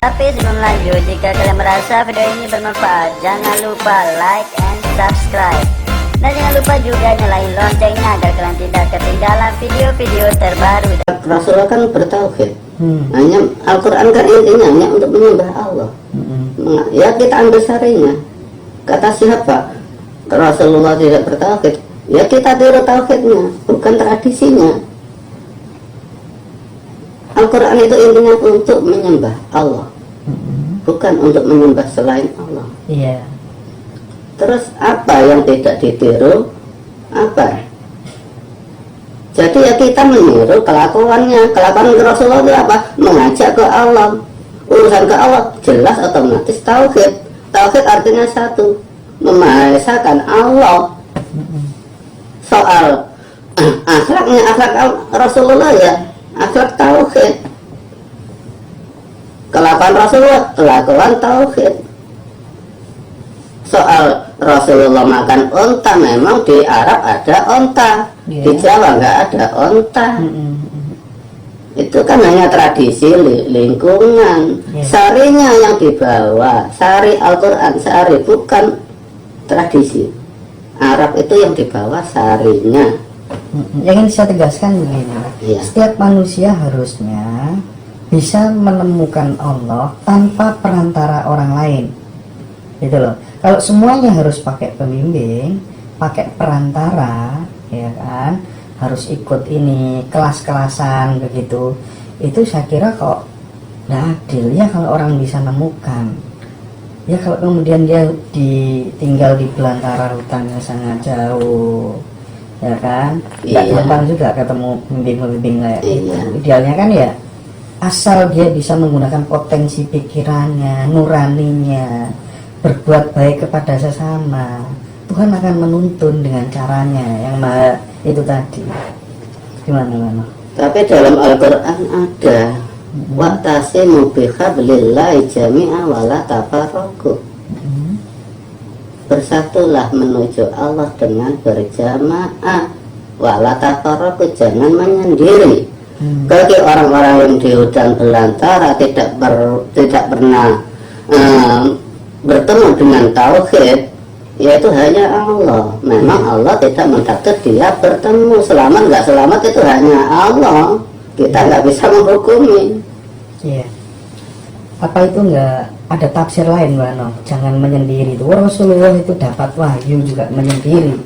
Tapi sebelum lanjut, jika kalian merasa video ini bermanfaat, jangan lupa like and subscribe. Dan jangan lupa juga nyalain loncengnya agar kalian tidak ketinggalan video-video terbaru. Rasulullah kan bertauhid. Hanya Al-Quran kan intinya hanya untuk menyembah Allah. Ya kita ambil syarinya. Kata siapa? Rasulullah tidak bertauhid. Ya kita tiru tauhidnya, bukan tradisinya. Al-Quran itu intinya untuk menyembah Allah, bukan untuk menyembah selain Allah. Iya. Terus apa yang tidak ditiru? Apa? Jadi ya kita meniru kelakuannya. Kelakuan Rasulullah itu apa? Mengajak ke Allah. Urusan ke Allah jelas otomatis tauhid. Tauhid artinya satu, memahaesakan Allah. Soal akhlaknya, akhlak Rasulullah ya akhlak tauhid. Kelakuan Rasulullah kelakuan tauhid. Soal Rasulullah makan onta, memang di Arab ada onta, di Jawa nggak ada onta. Itu kan hanya tradisi lingkungan. Sarinya yang dibawa, sari Al-Quran, sari bukan tradisi. Arab itu yang dibawa sarinya. Yang ingin saya tegaskan begini, setiap manusia harusnya bisa menemukan Allah tanpa perantara orang lain, gitu loh. Kalau semuanya harus pakai pembimbing, pakai perantara, ya kan, harus ikut ini kelas-kelasan begitu, itu saya kira kok nggak adil ya kalau orang bisa menemukan. Ya kalau kemudian dia tinggal di belantara hutan yang sangat jauh, ya kan, nggak gampang juga ketemu pembimbing-pembimbing kayak gitu. Idealnya kan ya asal dia bisa menggunakan potensi pikirannya, nuraninya, berbuat baik kepada sesama, Tuhan akan menuntun dengan caranya yang itu tadi. Gimana? Tapi dalam Al-Quran ada wa'tasimu bihablillahi jami'a wa la tafarraqu. Bersatulah menuju Allah dengan berjamaah, wa la tafarraqu, jangan menyendiri. Bagi orang-orang yang di hutan belantara tidak pernah bertemu dengan tauhid, yaitu hanya Allah. Memang Allah tidak mentakdir dia bertemu. Selamat nggak selamat itu hanya Allah. Kita nggak bisa menghukumi. Iya. Apa itu nggak ada tafsir lain, Mbak No? Jangan menyendiri. Itu Rasulullah itu dapat wahyu juga menyendiri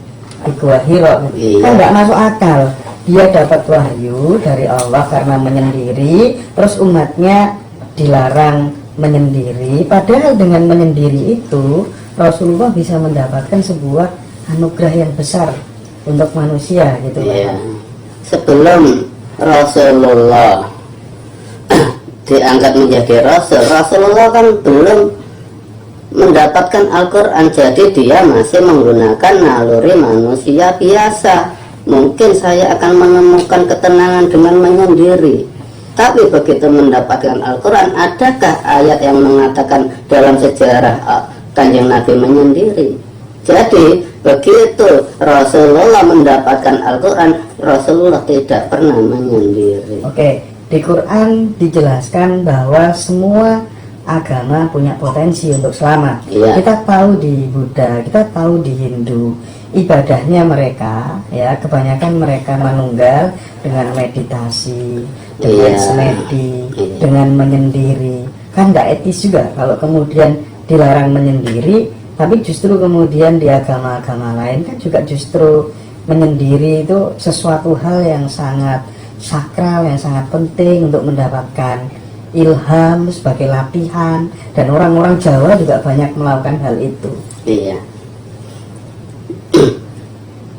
di Gua Hira. Kan nggak masuk akal. Dia dapat wahyu dari Allah karena menyendiri, terus umatnya dilarang menyendiri. Padahal dengan menyendiri itu Rasulullah bisa mendapatkan sebuah anugerah yang besar untuk manusia, gitu. Sebelum Rasulullah diangkat menjadi Rasul, Rasulullah kan belum mendapatkan Al-Quran, jadi dia masih menggunakan naluri manusia biasa. Mungkin saya akan menemukan ketenangan dengan menyendiri. Tapi begitu mendapatkan Al-Quran, adakah ayat yang mengatakan dalam sejarah Kanjeng Nabi menyendiri? Jadi begitu Rasulullah mendapatkan Al-Quran, Rasulullah tidak pernah menyendiri. Oke, di Quran dijelaskan bahwa semua agama punya potensi untuk selamat. Kita tahu di Buddha, kita tahu di Hindu, ibadahnya mereka ya kebanyakan mereka menunggal dengan meditasi, dengan semedi, dengan menyendiri. Kan nggak etis juga kalau kemudian dilarang menyendiri, tapi justru kemudian di agama-agama lain kan juga justru menyendiri itu sesuatu hal yang sangat sakral, yang sangat penting untuk mendapatkan ilham sebagai latihan, dan orang-orang Jawa juga banyak melakukan hal itu.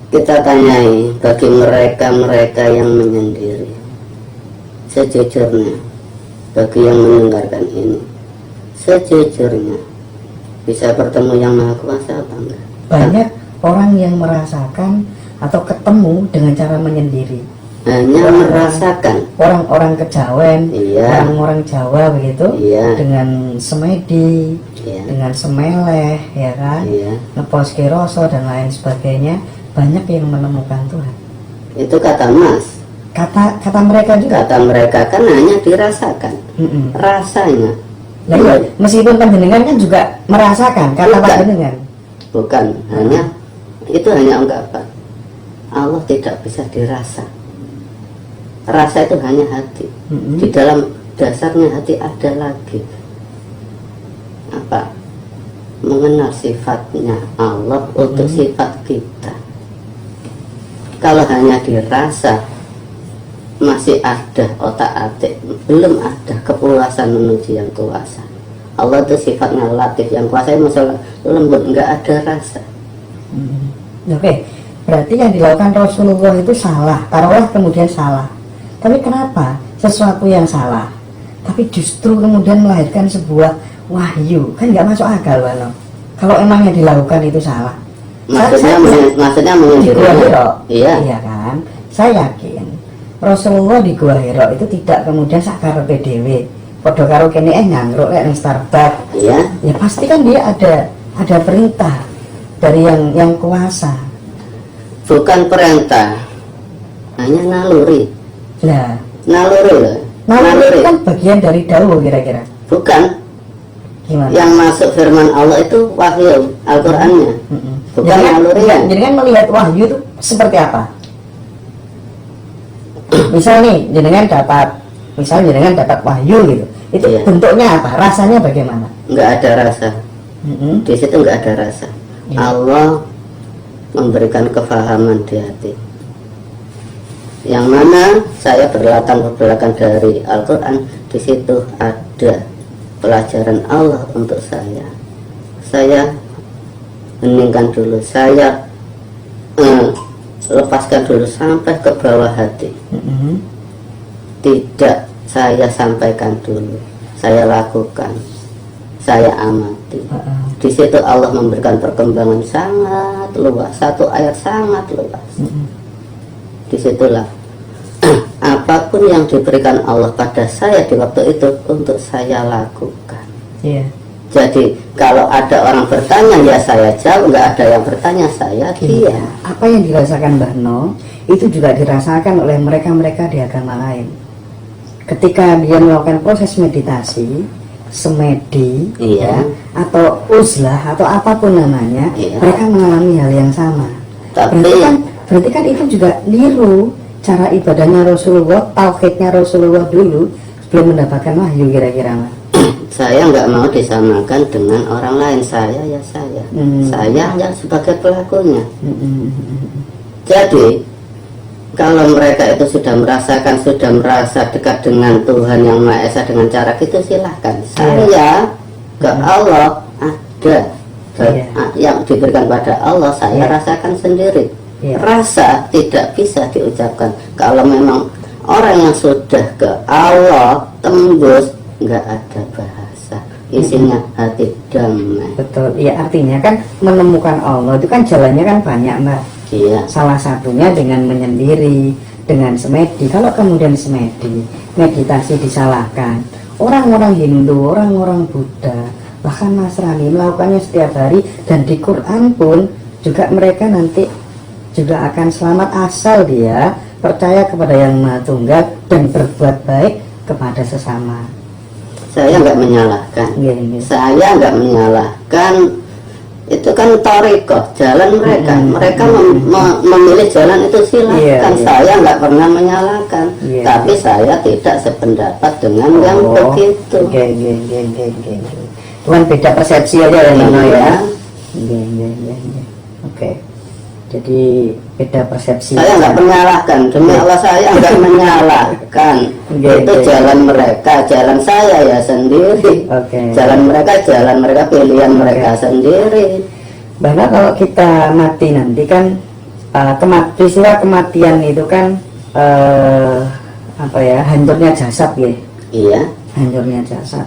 Kita tanyai bagi mereka yang menyendiri, sejujurnya bagi yang mendengarkan ini, sejujurnya bisa bertemu yang Maha Kuasa apa enggak? Banyak orang yang merasakan atau ketemu dengan cara menyendiri. Hanya merasakan. Orang-orang Kejawen, orang-orang Jawa begitu, dengan semedi, dengan semeleh, ya kan, ngepos kiroso dan lain sebagainya, banyak yang menemukan Tuhan. Itu kata Mas. Kata mereka juga. Kata mereka kan hanya dirasakan, rasanya. Nah, iya, meskipun panjenengan kan juga merasakan kata panjenengan. Bukan, itu hanya ungkapan. Allah tidak bisa dirasa. Rasa itu hanya hati. Di dalam dasarnya hati ada lagi apa? Mengenal sifatnya Allah untuk sifat kita. Kalau hanya dirasa, masih ada otak-atik, belum ada kepuasan menuju yang kuasa. Allah itu sifatnya latif, yang kuasa masalah lembut, nggak ada rasa. Oke, berarti yang dilakukan Rasulullah itu salah, taruhlah kemudian salah. Tapi kenapa sesuatu yang salah, tapi justru kemudian melahirkan sebuah wahyu? Kan nggak masuk akal, Bano. Kalau emang yang dilakukan itu salah. Maksudnya di Gua Hira, iya kan? Saya yakin Rasulullah di Gua Hira itu tidak kemudian sakar PDW. Podo karo kene ngangruk ning Starbucks. Iya. Ya pasti kan dia ada perintah dari yang kuasa. Bukan perintah, hanya naluri. Lah, Naluri kan bagian dari dawuh kira-kira. bukan. Gimana? Yang masuk firman Allah itu wahyu Al-Qur'annya. Bukan nalurinya. Jadi kan melihat wahyu itu seperti apa? Misal nih, jenengan dapat wahyu gitu. Itu Iya. bentuknya apa? Rasanya bagaimana? Nggak ada rasa. Di situ nggak ada rasa. Iya. Allah memberikan kefahaman di hati. Yang mana saya berlatar belakang dari Al-Quran, di situ ada pelajaran Allah untuk saya. Saya heningkan dulu, saya lepaskan dulu sampai ke bawah hati. Tidak saya sampaikan dulu, saya lakukan, saya amati. Di situ Allah memberikan perkembangan sangat luas, satu ayat sangat luas. Disitulah apapun yang diberikan Allah pada saya di waktu itu untuk saya lakukan. Iya. Jadi kalau ada orang bertanya ya saya jawab, nggak ada yang bertanya saya diam. Apa yang dirasakan Mbah No itu juga dirasakan oleh mereka-mereka di agama lain. Ketika dia melakukan proses meditasi, semedi, Iya. atau uzlah atau apapun namanya, Iya. mereka mengalami hal yang sama. Tapi Berarti kan itu juga niru cara ibadahnya Rasulullah, tauhidnya Rasulullah dulu sebelum mendapatkan wahyu kira-kira, Mas. saya nggak mau disamakan dengan orang lain. Saya ya saya, saya hanya sebagai pelakunya. Jadi kalau mereka itu sudah merasakan, sudah merasa dekat dengan Tuhan Yang Maha Esa dengan cara itu silahkan. Saya ke Allah ada yang diberikan pada Allah, saya rasakan sendiri. Rasa tidak bisa diucapkan. Kalau memang orang yang sudah ke Allah tembus, nggak ada bahasa, isinya hati damai. Betul, ya artinya kan menemukan Allah itu kan jalannya kan banyak, Mbak. Iya. Salah satunya dengan menyendiri, dengan semedi. Kalau kemudian semedi, meditasi disalahkan, orang-orang Hindu, orang-orang Buddha, bahkan Nasrani melakukannya setiap hari, dan di Quran pun juga mereka nanti juga akan selamat asal dia percaya kepada Yang Maha Tunggal dan berbuat baik kepada sesama. Saya nggak menyalahkan. Saya nggak menyalahkan. Itu kan torikoh, jalan mereka. Mereka memilih jalan itu silahkan. Saya nggak pernah menyalahkan. Tapi saya tidak sependapat dengan yang begitu. Cuman beda persepsi aja ya, Nono ya. Oke. Jadi beda persepsi. Saya nggak menyalahkan, demi Allah saya nggak menyalahkan. Itu jalan mereka, jalan saya ya sendiri. Jalan mereka, pilihan mereka sendiri. Bahkan kalau kita mati nanti kan peristiwa kematian itu kan hancurnya jasad ya. Iya. Hancurnya jasad.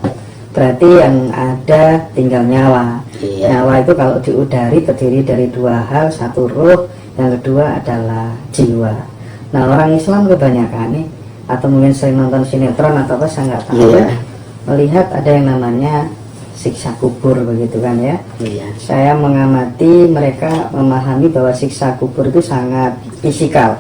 Berarti yang ada tinggal nyawa. Nyawa itu kalau diudari terdiri dari dua hal, satu ruh, yang kedua adalah jiwa. Nah, orang Islam kebanyakan nih, atau mungkin sering nonton sinetron atau apa saya nggak tahu, melihat ada yang namanya siksa kubur begitu kan ya. Saya mengamati mereka memahami bahwa siksa kubur itu sangat fisikal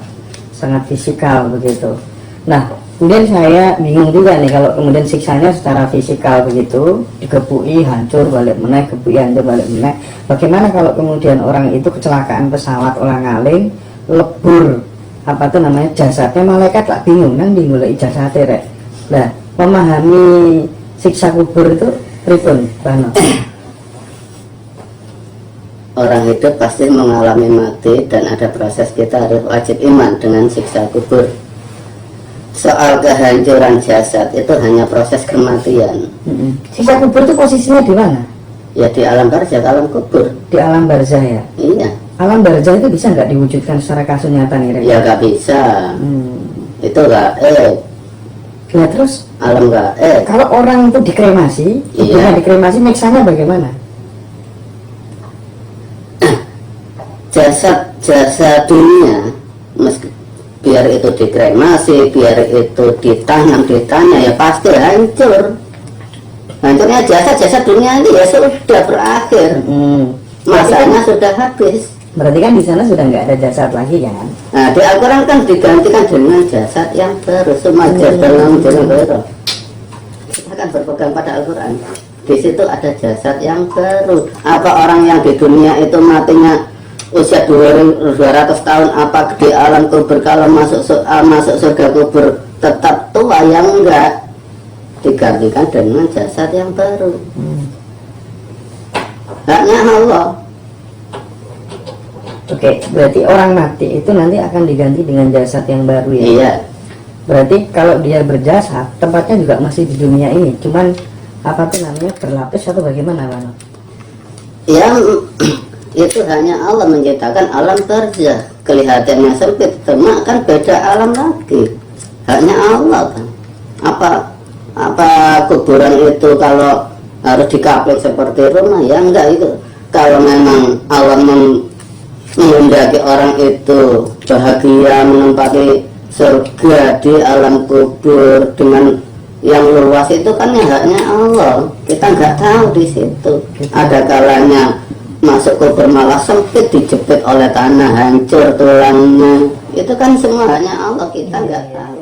begitu. Nah, Kemudian saya bingung juga nih kalau kemudian siksanya secara fisikal begitu, dikepui hancur balik meneh, kepui hancur balik meneh. Bagaimana kalau kemudian orang itu kecelakaan pesawat ulang-alik, lebur apa tuh namanya jasadnya, malaikat lah bingung kan dimulai jasadnya rek. Nah, memahami siksa kubur itu pripun, Bano? Orang hidup pasti mengalami mati dan ada proses, kita harus wajib iman dengan siksa kubur. Soal kehancuran jasad itu hanya proses kematian. Siksa kubur itu posisinya di mana? Ya di alam barzah, alam kubur. Di alam barzah ya? Iya. Alam barzah itu bisa nggak diwujudkan secara kasus nyata nih? Ya nggak bisa. Itu gaib. Nah terus Alam gaib. kalau orang itu dikremasi, Iya. dikremasi miksanya bagaimana? Jasad dunia, biar itu dikremasi, biar itu ditanam di tanah, ya pasti hancur. Hancurnya jasad dunia ini ya sudah berakhir. Masanya sudah habis. Berarti kan di sana sudah nggak ada jasad lagi kan? Nah di Al-Quran kan digantikan dengan jasad yang baru, semajas dalam jalan baru. Kita kan berpegang pada Al-Quran. Di situ ada jasad yang baru. Apa orang yang di dunia itu matinya usia 200 tahun, apa di alam kubur kalau masuk surga kubur tetap tua? Yang enggak, digantikan dengan jasad yang baru. Haknya Allah. Oke, berarti orang mati itu nanti akan diganti dengan jasad yang baru ya? Iya. Berarti kalau dia berjasad, tempatnya juga masih di dunia ini, cuman apa tuh namanya berlapis atau bagaimana, Bano? Yang itu hanya Allah menciptakan alam barzah, kelihatannya sempit, cuma kan beda alam lagi. Hanya Allah kan. Apa kuburan itu kalau harus dikapling seperti rumah? Ya enggak itu. Kalau memang Allah menghendaki orang itu bahagia menempati surga di alam kubur dengan yang luas, itu kan ya haknya Allah. Kita nggak tahu di situ. Ada kalanya masuk kubur malah sempit, dijepit oleh tanah, hancur tulangnya. Itu kan semua hanya Allah, kita nggak tahu.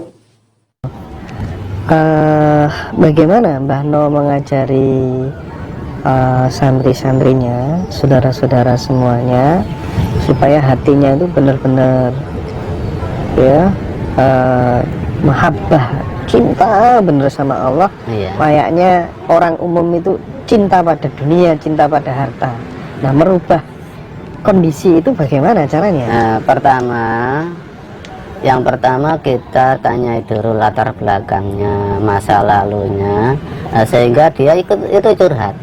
Bagaimana Mbah No mengajari santri-santrinya, saudara-saudara semuanya, supaya hatinya itu benar-benar ya mahabbah, cinta bener sama Allah. Iya. Kayaknya orang umum itu cinta pada dunia, cinta pada harta. Nah, merubah kondisi itu bagaimana caranya? Nah, yang pertama kita tanya dulu latar belakangnya, masa lalunya, sehingga dia ikut itu curhat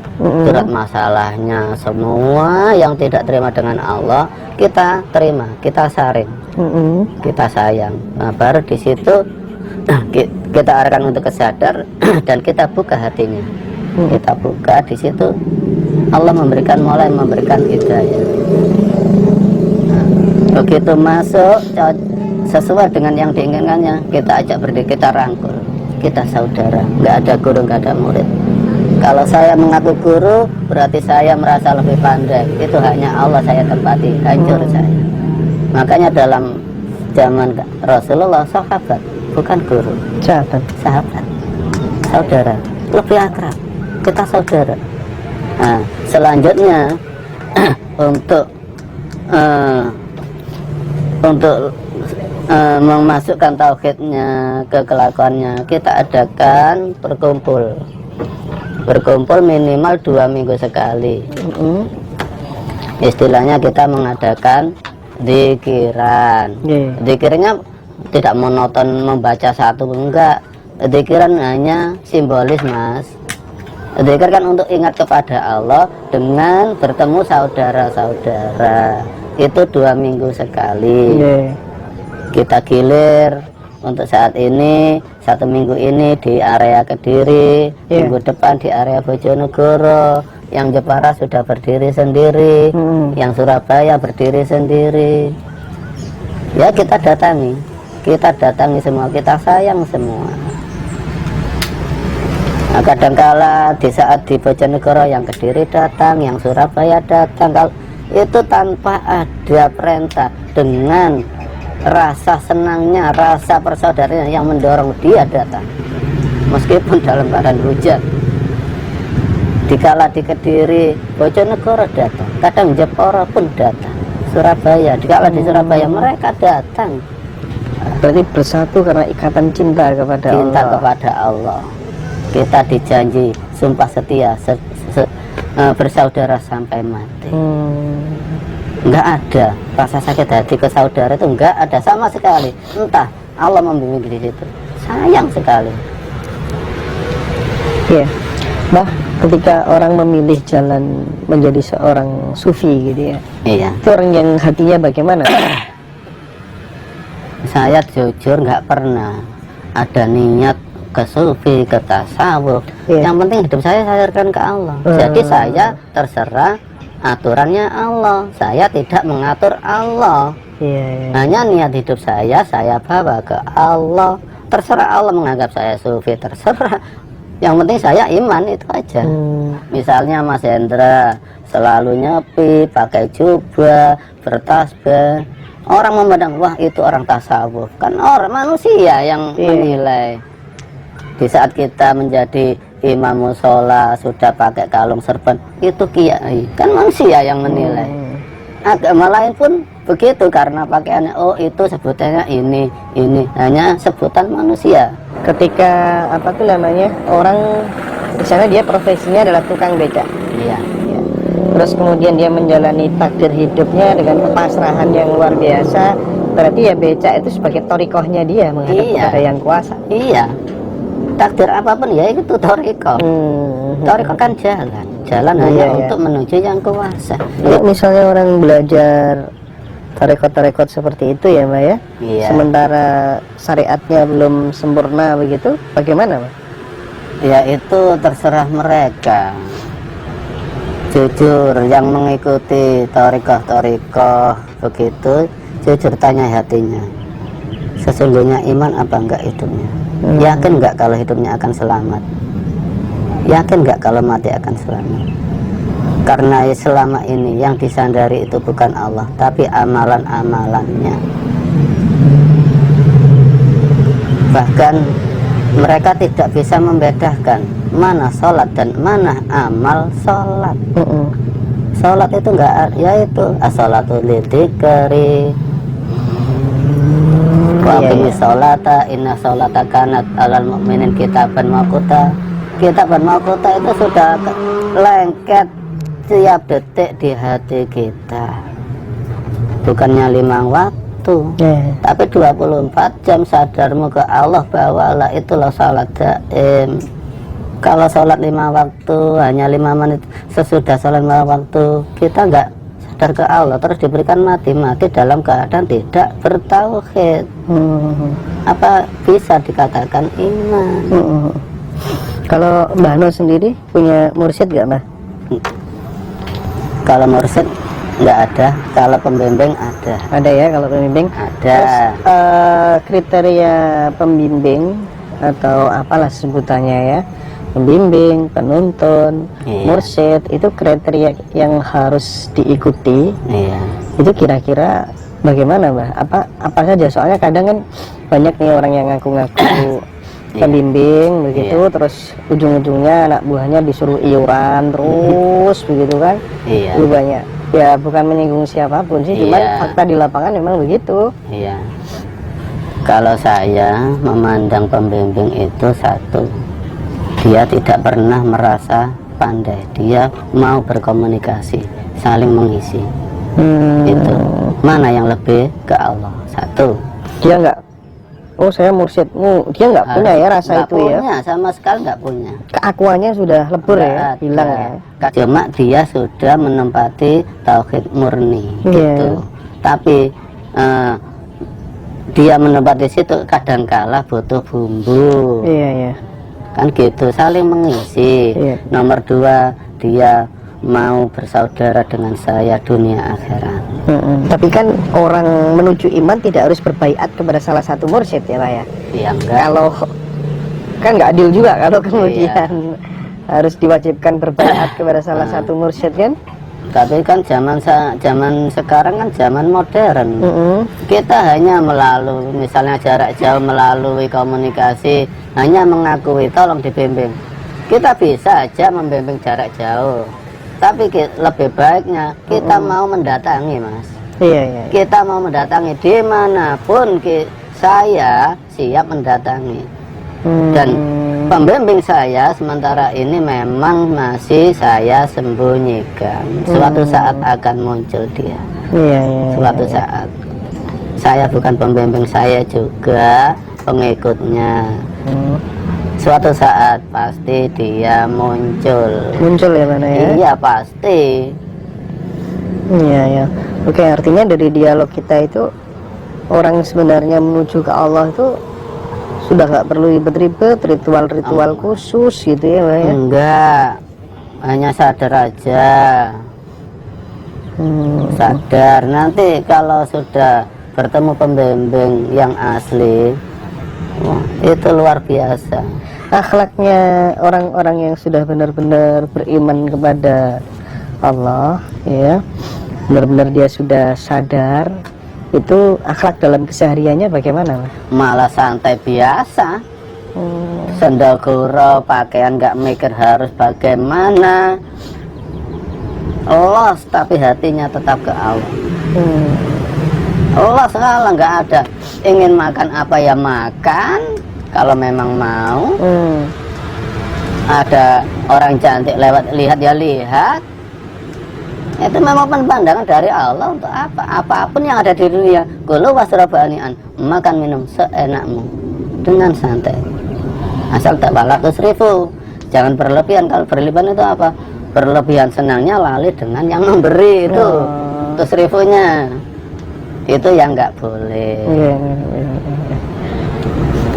masalahnya. Semua yang tidak terima dengan Allah kita terima, kita saring, kita sayang. Nah, baru di situ kita arahkan untuk kesadar dan kita buka hatinya. Kita buka di situ, Allah mulai memberikan hidayah. Nah, begitu masuk sesuai dengan yang diinginkannya, kita ajak berdiri, kita rangkul, kita saudara. Nggak ada guru, nggak ada murid. Kalau saya mengaku guru, berarti saya merasa lebih pandai. Itu hanya Allah saya tempati, hancur saya. Makanya dalam zaman Rasulullah, sahabat bukan guru, sahabat, saudara, lebih akrab. Kita saudara. Nah, selanjutnya untuk memasukkan tauhidnya ke kelakuannya, kita adakan berkumpul minimal 2 minggu sekali. Istilahnya kita mengadakan dzikiran. Dzikirnya tidak monoton membaca satu, enggak. Dzikiran hanya simbolis, Mas. Dzikir kan untuk ingat kepada Allah dengan bertemu saudara-saudara. Itu 2 minggu sekali. Kita gilir untuk saat ini, 1 minggu ini di area Kediri, minggu depan di area Bojonegoro. Yang Jepara sudah berdiri sendiri, yang Surabaya berdiri sendiri. Ya kita datangi semua, kita sayang semua. Nah, kadangkala di saat di Bojonegoro yang Kediri datang, yang Surabaya datang, itu tanpa ada perintah, dengan rasa senangnya, rasa persaudaraan yang mendorong dia datang meskipun dalam keadaan hujan. Dikala di Kediri, Bojonegoro datang, kadang Jepara pun datang, Surabaya, dikala di Surabaya mereka datang. Berarti bersatu karena ikatan cinta kepada Allah. Kita dijanji sumpah setia bersaudara sampai mati. Enggak ada rasa sakit hati ke saudara, itu enggak ada sama sekali. Entah Allah membimbing di situ, sayang sekali. Iya. Bah, ketika orang memilih jalan menjadi seorang sufi gitu ya, Iya. itu orang yang hatinya bagaimana? Saya jujur nggak pernah ada niat ke sufi, ke tasawuf. Iya. Yang penting hidup saya salurkan ke Allah. Jadi saya terserah aturannya Allah. Saya tidak mengatur Allah. Iya. Hanya niat hidup saya bawa ke Allah. Terserah Allah menganggap saya sufi, terserah. Yang penting saya iman, itu aja. Misalnya Mas Hendra selalu nyepi, pakai jubah, bertasbih. Orang memandang, wah itu orang tasawuf. Kan orang manusia yang menilai. Di saat kita menjadi imam musola, sudah pakai kalung serban, itu kiai. Kan manusia yang menilai. Agama lain pun begitu, karena pakaiannya, oh itu sebutannya ini. Hanya sebutan manusia. Ketika apa tuh namanya, orang di sana dia profesinya adalah tukang beca. Iya. Ya. Terus kemudian dia menjalani takdir hidupnya dengan kepasrahan yang luar biasa. Berarti ya beca itu sebagai torikohnya dia menghadap kepada yang kuasa. Iya. Takdir apapun ya itu toriko. Toriko kan jalan hanya untuk menuju yang kuasa. Ya, misalnya orang belajar tarekot-tarekot seperti itu ya Mbak ya, Iya. sementara syariatnya belum sempurna begitu, bagaimana Mbak? Ya itu terserah mereka. Jujur yang mengikuti torikoh begitu, jujur tanya hatinya, sesungguhnya iman apa enggak hidupnya? Yakin enggak kalau hidupnya akan selamat? Yakin enggak kalau mati akan selamat? Karena selama ini yang disandari itu bukan Allah, tapi amalan-amalannya. Bahkan mereka tidak bisa membedakan mana sholat dan mana amal sholat. Sholat itu enggak, yaitu as-sholatu lidzikri wa aqimis sholata inna sholata kanat alal mu'minin kitaban mawquta. Kitaban mawquta itu sudah lengket tiap detik di hati kita. Bukannya 5 waktu, tapi 24 jam sadarmu ke Allah, bawalah itulah salat daim. Kalau sholat 5 waktu, hanya 5 menit sesudah sholat 5 waktu, kita nggak sadar ke Allah, terus diberikan mati dalam keadaan tidak bertauhid. Apa bisa dikatakan iman? Kalau Mbah Nur sendiri punya mursyid gak Mbah? Kalau mursyid nggak ada, kalau pembimbing ada. Ada ya kalau pembimbing? Ada. Terus, kriteria pembimbing atau apalah sebutannya ya, pembimbing, penuntun, mursyid, itu kriteria yang harus diikuti. Itu kira-kira bagaimana Mbah? Apa saja? Soalnya kadang kan banyak nih orang yang ngaku-ngaku pembimbing begitu, terus ujung-ujungnya anak buahnya disuruh iuran terus begitu kan. Itu banyak. Ya bukan menyinggung siapapun sih, cuman fakta di lapangan memang begitu. Kalau saya memandang pembimbing itu satu, dia tidak pernah merasa pandai, dia mau berkomunikasi, saling mengisi. Itu mana yang lebih ke Allah? Satu, dia nggak, oh saya mursyidmu, dia nggak punya ya rasa itu punya, ya, sama sekali nggak punya. Keakuannya sudah lebur ya, bilang ya. Cuma dia sudah menempati tauhid murni gitu. Tapi dia menempati situ kadangkala butuh bumbu. Kan gitu, saling mengisi. Nomor 2, dia mau bersaudara dengan saya dunia akhirat. Tapi kan orang menuju iman tidak harus berbaiat kepada salah satu mursyid ya Pak ya? Iya enggak. Kalau kan nggak adil juga kalau kemudian harus diwajibkan berbaiat kepada salah satu mursyid kan? Tapi kan zaman sekarang kan zaman modern. Kita hanya melalui misalnya jarak jauh, melalui komunikasi, hanya mengakui tolong dibimbing. Kita bisa aja membimbing jarak jauh, tapi lebih baiknya kita mau mendatangi, Mas. Iya. Kita mau mendatangi dimanapun, saya siap mendatangi. Dan pembimbing saya sementara ini memang masih saya sembunyikan. Suatu saat akan muncul dia. Iya. Suatu saat. Saya bukan pembimbing, saya juga pengikutnya. Suatu saat pasti dia muncul. Muncul ya mana ya? Iya pasti. Iya. Oke, artinya dari dialog kita itu orang sebenarnya menuju ke Allah itu sudah nggak perlu ribet-ribet, ritual-ritual khusus gitu ya, Mbak ya? Enggak, hanya sadar aja. Sadar. Nanti kalau sudah bertemu pembimbing yang asli, wah, itu luar biasa. Akhlaknya orang-orang yang sudah benar-benar beriman kepada Allah, ya, benar-benar dia sudah sadar, itu akhlak dalam kesehariannya bagaimana, Mas? Malah santai biasa. Sendal gurau, pakaian nggak mikir harus bagaimana. Los, tapi hatinya tetap ke Allah. Los salah, nggak ada ingin makan apa ya makan. Kalau memang mau, ada orang cantik lewat, lihat ya lihat. Itu memang pandangan dari Allah untuk apa? Apapun yang ada di dunia, kulu wasrabanian, makan minum seenakmu dengan santai. Asal tak balak tusrifu, jangan berlebihan. Kalau berlebihan itu apa? Berlebihan senangnya lali dengan yang memberi itu. Tusrifunya itu yang nggak boleh.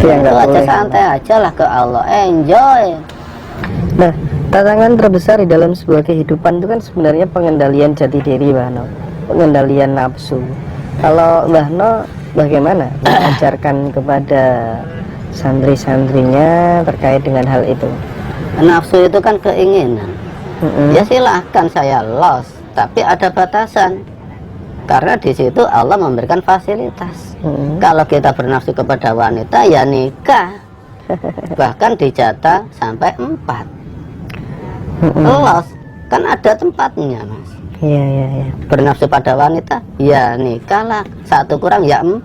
Itu aja santai aja lah ke Allah, enjoy. Nah, tantangan terbesar di dalam sebuah kehidupan itu kan sebenarnya pengendalian jati diri, Mbah No. Pengendalian nafsu. Kalau Mbah No bagaimana mengajarkan kepada santri-santrinya terkait dengan hal itu? Nafsu itu kan keinginan. Ya silahkan saya los, tapi ada batasan. Karena di situ Allah memberikan fasilitas. Kalau kita bernafsu kepada wanita, ya nikah. Bahkan dijatah sampai 4. Los kan ada tempatnya, Mas. Iya. Bernafsu pada wanita, ya nikah lah. 1 kurang ya 4.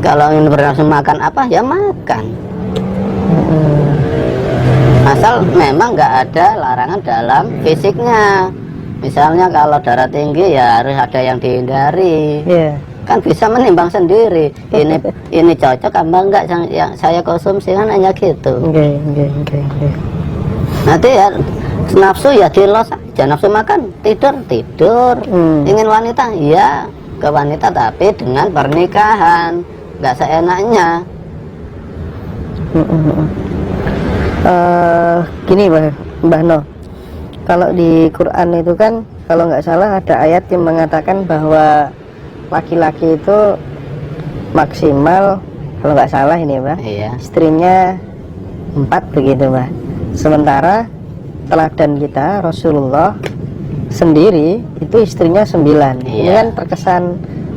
Kalau ingin bernafsu makan apa, ya makan. Asal memang nggak ada larangan dalam fisiknya. Misalnya kalau darah tinggi ya harus ada yang dihindari. Kan bisa menimbang sendiri. Ini cocok apa enggak yang saya konsumsi, kan hanya gitu. Nanti ya nafsu ya dilos aja, nafsu makan tidur. Ingin wanita ya ke wanita, tapi dengan pernikahan, nggak seenaknya. Gini Mbah No, kalau di Quran itu kan kalau nggak salah ada ayat yang mengatakan bahwa laki-laki itu maksimal, kalau nggak salah ini Mbah, istrinya 4 begitu Mbah. Sementara teladan kita Rasulullah sendiri itu istrinya 9. Ini kan terkesan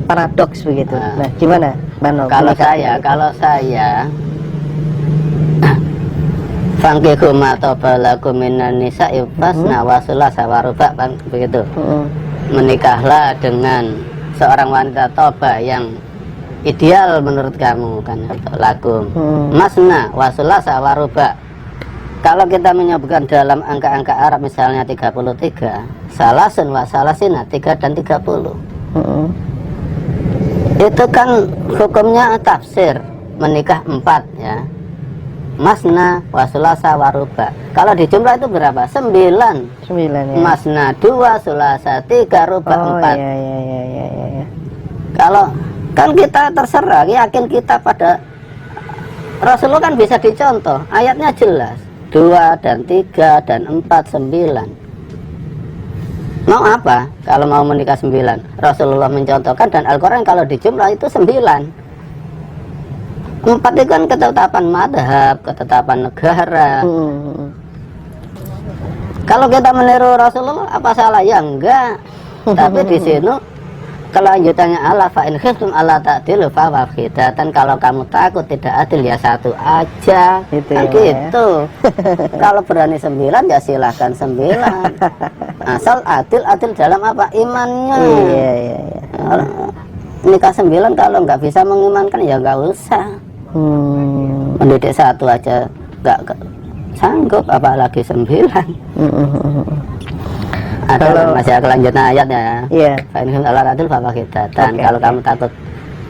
paradoks begitu. Nah, gimana Mbah No? Kalau saya fangkihu ma tabalakum minan nisa'i fasna wa sulasa wa ruba', begitu. Menikahlah dengan seorang wanita toba yang ideal menurut kamu, kan, lakum masna wa sulasa wa ruba'. Kalau kita menyebutkan dalam angka-angka Arab misalnya 33, salasun wa salasina, 3 dan 30. Itu kan hukumnya tafsir, menikah 4 ya. Masna wa sulasa wa ruba'. Kalau di jumlah itu berapa? 9 ya. Masna 2, sulasa 3, ruba' 4. Iya. Kalau kan kita terserah, yakin kita pada Rasulullah kan bisa dicontoh. Ayatnya jelas, 2 dan 3 dan 4, 9. Mau apa kalau mau menikah 9? Rasulullah mencontohkan, dan Al-Quran kalau di jumlah itu 9. 4 itu kan ketetapan madhab, ketetapan negara. Kalau kita meniru Rasulullah apa salah? Ya enggak. Tapi di sini kelanjutannya Allah fa in khiftum alla ta'dilu fa wahidatan, kalau kamu takut tidak adil ya satu aja. Gitu kan ya, gitu. Kalau berani 9 ya silahkan 9. Asal adil dalam apa? Imannya. Iya, iya, iya. Nikah 9 kalau nggak bisa mengimankan ya nggak usah. Mendidik satu aja nggak sanggup, apalagi 9. Ada masih kelanjutan ayatnya. Iya. Fa in khiftum alla ta'dilu fa wahidatan. Kalau kamu takut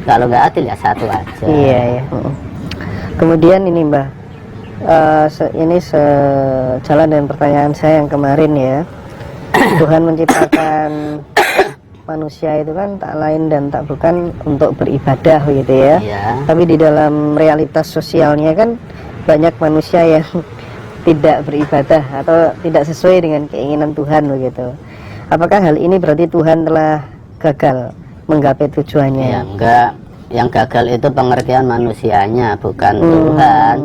kalau nggak adil ya satu aja. Iya, iya. Kemudian ini Mbah, ini sejalan dengan pertanyaan saya yang kemarin ya. Tuhan menciptakan manusia itu kan tak lain dan tak bukan untuk beribadah gitu ya. Iya. Tapi di dalam realitas sosialnya kan banyak manusia yang tidak beribadah atau tidak sesuai dengan keinginan Tuhan begitu. Apakah hal ini berarti Tuhan telah gagal menggapai tujuannya? Ya enggak. Yang gagal itu pengertian manusianya, bukan Tuhan.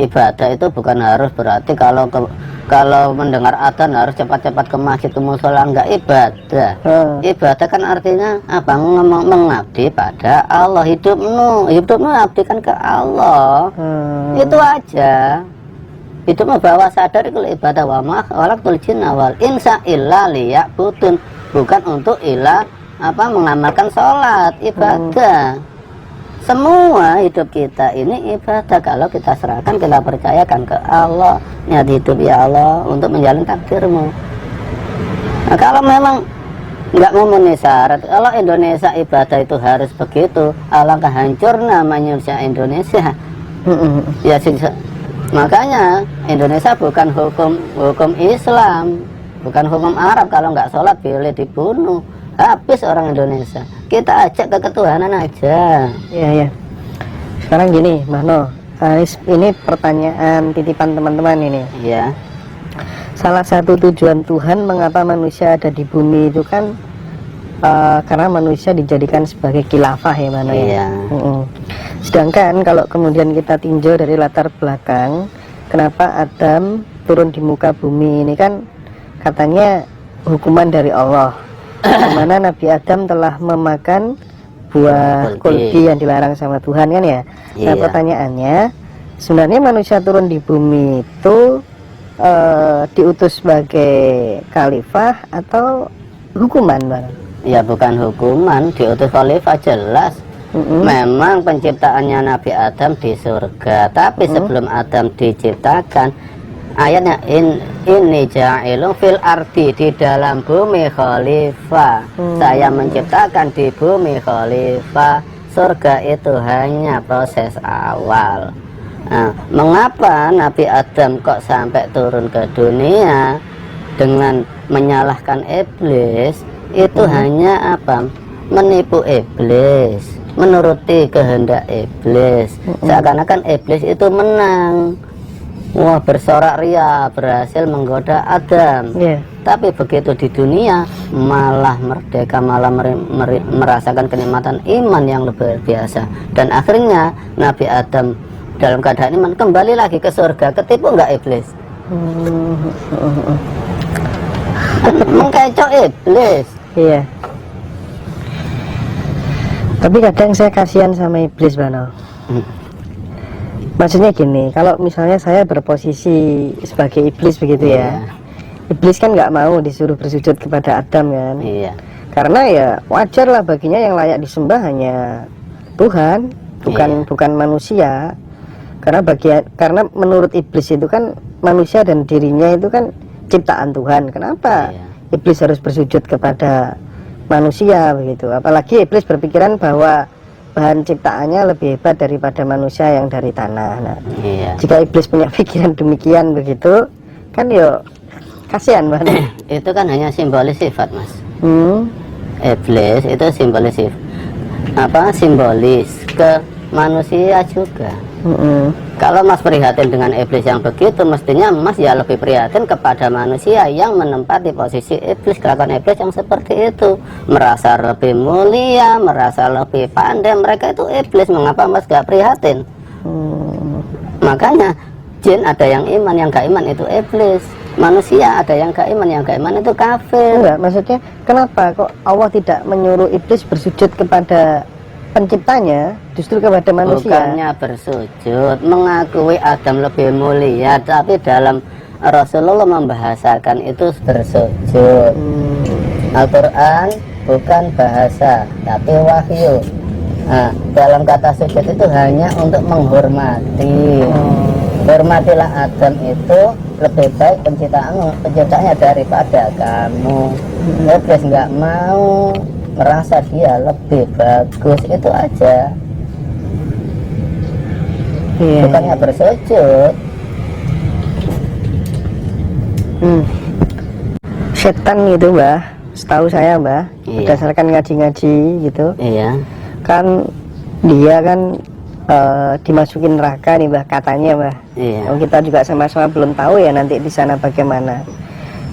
Ibadah itu bukan harus berarti kalau mendengar adzan harus cepat-cepat ke masjid, ke musola, enggak ibadah. Ibadah kan artinya apa? Mengabdi pada Allah. Hidupmu abdikan ke Allah. Itu aja. Itu bahwa sadar itu ibadah wa ma khalaqtul jinna wal insa illa liya'budun, bukan untuk mengamalkan sholat, ibadah. Semua hidup kita ini ibadah kalau kita serahkan, kita percayakan ke Allah. Niat hidup ya Allah untuk menjalin takdirmu. Nah, kalau memang nggak memenuhi syarat, kalau Indonesia ibadah itu harus begitu, alangkah hancurnya manusia Indonesia. Ya makanya Indonesia bukan hukum Islam, bukan hukum Arab. Kalau nggak sholat boleh dibunuh, habis orang Indonesia. Kita ajak ke ketuhanan aja. Iya, ya. Sekarang gini Mbah No, ini pertanyaan titipan teman-teman ini. Iya. Salah satu tujuan Tuhan mengapa manusia ada di bumi itu kan karena manusia dijadikan sebagai khilafah ya Mbah No ya. Iya. Sedangkan kalau kemudian kita tinjau dari latar belakang, kenapa Adam turun di muka bumi ini kan katanya hukuman dari Allah, di mana Nabi Adam telah memakan buah kulki yang dilarang sama Tuhan kan ya. Nah pertanyaannya, sebenarnya manusia turun di bumi itu diutus sebagai khalifah atau hukuman Bang? Ya bukan hukuman, diutus khalifah jelas. Memang penciptaannya Nabi Adam di surga, tapi sebelum Adam diciptakan, ayatnya ini ja'ilun fil ardi, di dalam bumi khalifah. Saya menciptakan di bumi khalifah. Surga itu hanya proses awal. Nah, mengapa Nabi Adam kok sampai turun ke dunia dengan menyalahkan iblis? Itu hanya menipu iblis, menuruti kehendak iblis. Seakan-akan iblis itu menang. Wah, bersorak ria, berhasil menggoda Adam. Tapi begitu di dunia malah merdeka, malah merasakan kenikmatan iman yang luar biasa. Dan akhirnya Nabi Adam dalam keadaan iman kembali lagi ke surga. Ketipu nggak iblis? Mengkecoh iblis. Iya. Tapi kadang saya kasihan sama iblis Bano. Maksudnya gini, kalau misalnya saya berposisi sebagai iblis begitu ya, iblis kan nggak mau disuruh bersujud kepada Adam kan. Karena ya wajar lah baginya yang layak disembah hanya Tuhan, bukan manusia. Karena menurut iblis itu kan manusia dan dirinya itu kan ciptaan Tuhan. Kenapa iblis harus bersujud kepada manusia begitu? Apalagi iblis berpikiran bahwa bahan ciptaannya lebih hebat daripada manusia yang dari tanah. Nah, jika iblis punya pikiran demikian begitu, kan yo kasihan banget. Itu kan hanya simbolis sifat Mas. Iblis itu simbolis sifat, simbolis ke manusia juga. Kalau Mas prihatin dengan iblis yang begitu, mestinya Mas ya lebih prihatin kepada manusia yang menempati posisi iblis, kelakuan iblis yang seperti itu, merasa lebih mulia, merasa lebih pandai. Mereka itu iblis, mengapa Mas gak prihatin? Makanya jin ada yang iman, yang gak iman itu iblis. manusia, ada yang gak iman itu kafir. Enggak, maksudnya kenapa kok Allah tidak menyuruh iblis bersujud kepada penciptanya, justru kepada manusia? Bukannya bersujud, mengakui Adam lebih mulia, tapi dalam Rasulullah membahasakan itu bersujud. Al-Quran bukan bahasa, tapi wahyu. Nah, dalam kata sujud itu hanya untuk menghormati. Hormatilah Adam itu lebih baik penciptaannya daripada kamu. Iblis nggak mau, merasa dia lebih bagus, itu aja. Bukannya bersujud. Setan itu Mbah, setahu saya Mbah, berdasarkan ngaji-ngaji gitu, kan dia kan dimasukin neraka nih Mbah, katanya Mbah. Kita juga sama-sama belum tahu ya nanti di sana bagaimana.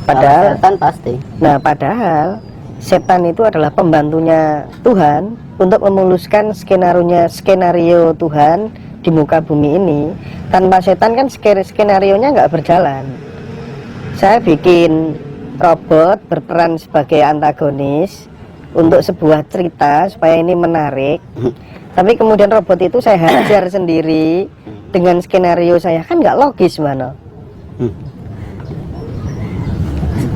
Padahal setan pasti. Nah, padahal setan itu adalah pembantunya Tuhan untuk memuluskan skenario Tuhan di muka bumi ini. Tanpa setan kan skenario-nya nggak berjalan. Saya bikin robot berperan sebagai antagonis untuk sebuah cerita supaya ini menarik. Tapi kemudian robot itu saya hajar sendiri dengan skenario saya, kan nggak logis mana.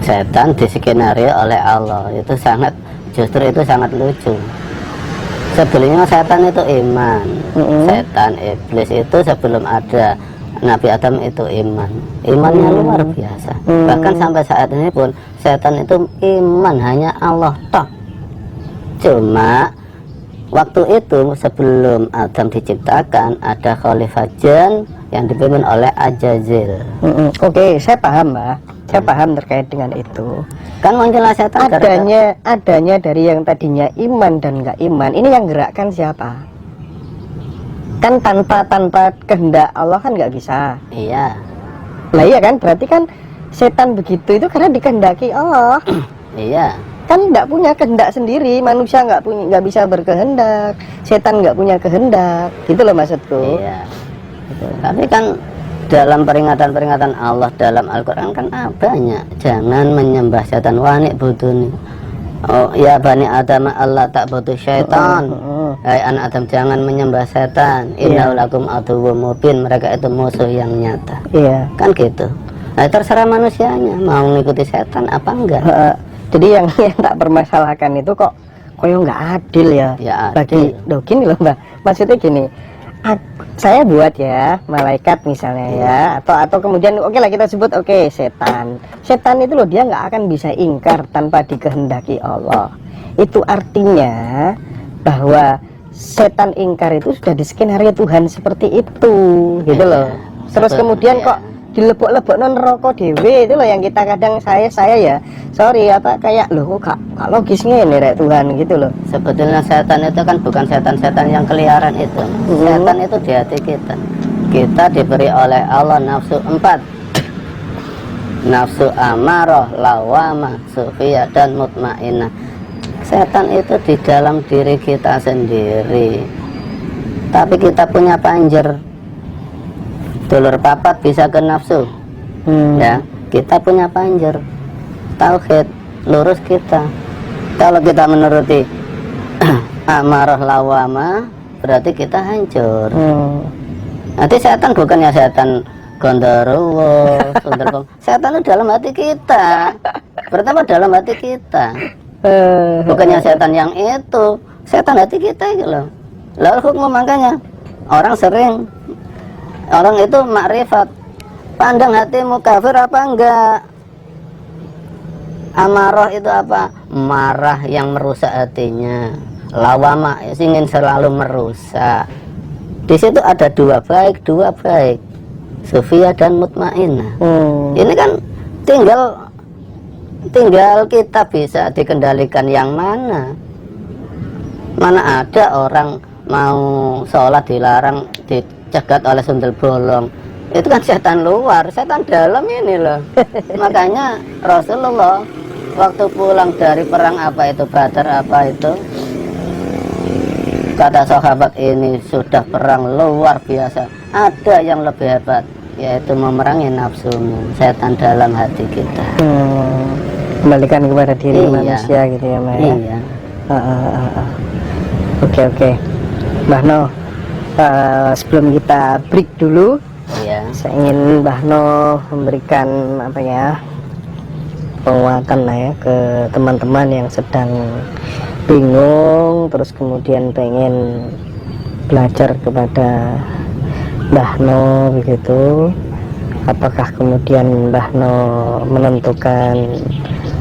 Setan diskenario oleh Allah, itu justru sangat lucu. Sebelumnya setan itu iman, setan iblis itu sebelum ada Nabi Adam itu imannya luar biasa. Bahkan sampai saat ini pun setan itu iman hanya Allah toh. Cuma waktu itu sebelum Adam diciptakan ada khalifah jin yang dipimpin oleh Ajazil. Oke, saya paham Mbak. Saya paham terkait dengan itu. Kan muncullah setan adanya dari yang tadinya iman dan nggak iman. Ini yang gerakkan siapa? Kan tanpa kehendak Allah kan nggak bisa. Iya. Lah iya kan, berarti kan setan begitu itu karena dikehendaki Allah. Iya. Kan nggak punya kehendak sendiri, manusia nggak bisa berkehendak, setan nggak punya kehendak, gitu loh maksudku. Iya. Gitu. Tapi kan dalam peringatan Allah dalam Al-Quran kan banyak, jangan menyembah setan, wanik buduni. Oh ya Bani Adam Allah tak butuh syaitan. Hai anak Adam, jangan menyembah setan. Innahu lakum aduwwum mubin, mereka itu musuh yang nyata. Kan gitu. Nah terserah manusianya mau ngikuti setan apa enggak. Jadi yang tak permasalahkan itu kok yang nggak adil ya, bagi gini loh Mbak, maksudnya gini, saya buat ya malaikat misalnya ya, atau kemudian oke lah kita sebut setan itu loh, dia nggak akan bisa ingkar tanpa dikehendaki Allah. Itu artinya bahwa setan ingkar itu sudah di skenario Tuhan seperti itu, gitu loh. Terus kemudian kok dilebok-lebok non rokok dewe, itu loh yang kita kadang saya ya sorry kayak loh kok gak logisnya ini rek Tuhan gitu loh. Sebetulnya setan itu kan bukan setan-setan yang keliaran itu. Setan itu di hati kita. Kita diberi oleh Allah nafsu 4, nafsu amarah, lawamah, sufiyah, dan mutmainnah. Setan itu di dalam diri kita sendiri, tapi kita punya panjer. Dulur papat bisa ke nafsu, ya kita punya panjer. Tauhid lurus kita. Kalau kita menuruti amarah lawama, berarti kita hancur. Nanti setan bukannya setan gondoruwo, setan itu dalam hati kita, pertama dalam hati kita. Bukannya setan yang itu, setan hati kita gitu loh. Lalu hukum makanya orang itu makrifat, pandang hatimu kafir apa enggak. Amarah itu apa? Marah yang merusak hatinya. Lawama ingin selalu merusak. Di situ ada dua baik, sufiyah dan mutmainnah. Ini kan tinggal kita bisa dikendalikan yang mana. Mana ada orang mau sholat dilarang, dicegat oleh sundel bolong. Itu kan setan luar, setan dalam ini loh. Makanya Rasulullah waktu pulang dari perang Badar kata sahabat, ini sudah perang luar biasa, ada yang lebih hebat. yaitu memerangi nafsu setan dalam hati kita. Kembalikan kepada diri Iya. manusia gitu ya, Mbak ya. Iya. Oke. Mbah No, sebelum kita break dulu, Iya. saya ingin Mbah No memberikan apa ya, penguatan lah ya ke teman-teman yang sedang bingung, terus kemudian pengen belajar kepada Mbah No begitu. Apakah kemudian Mbah No menentukan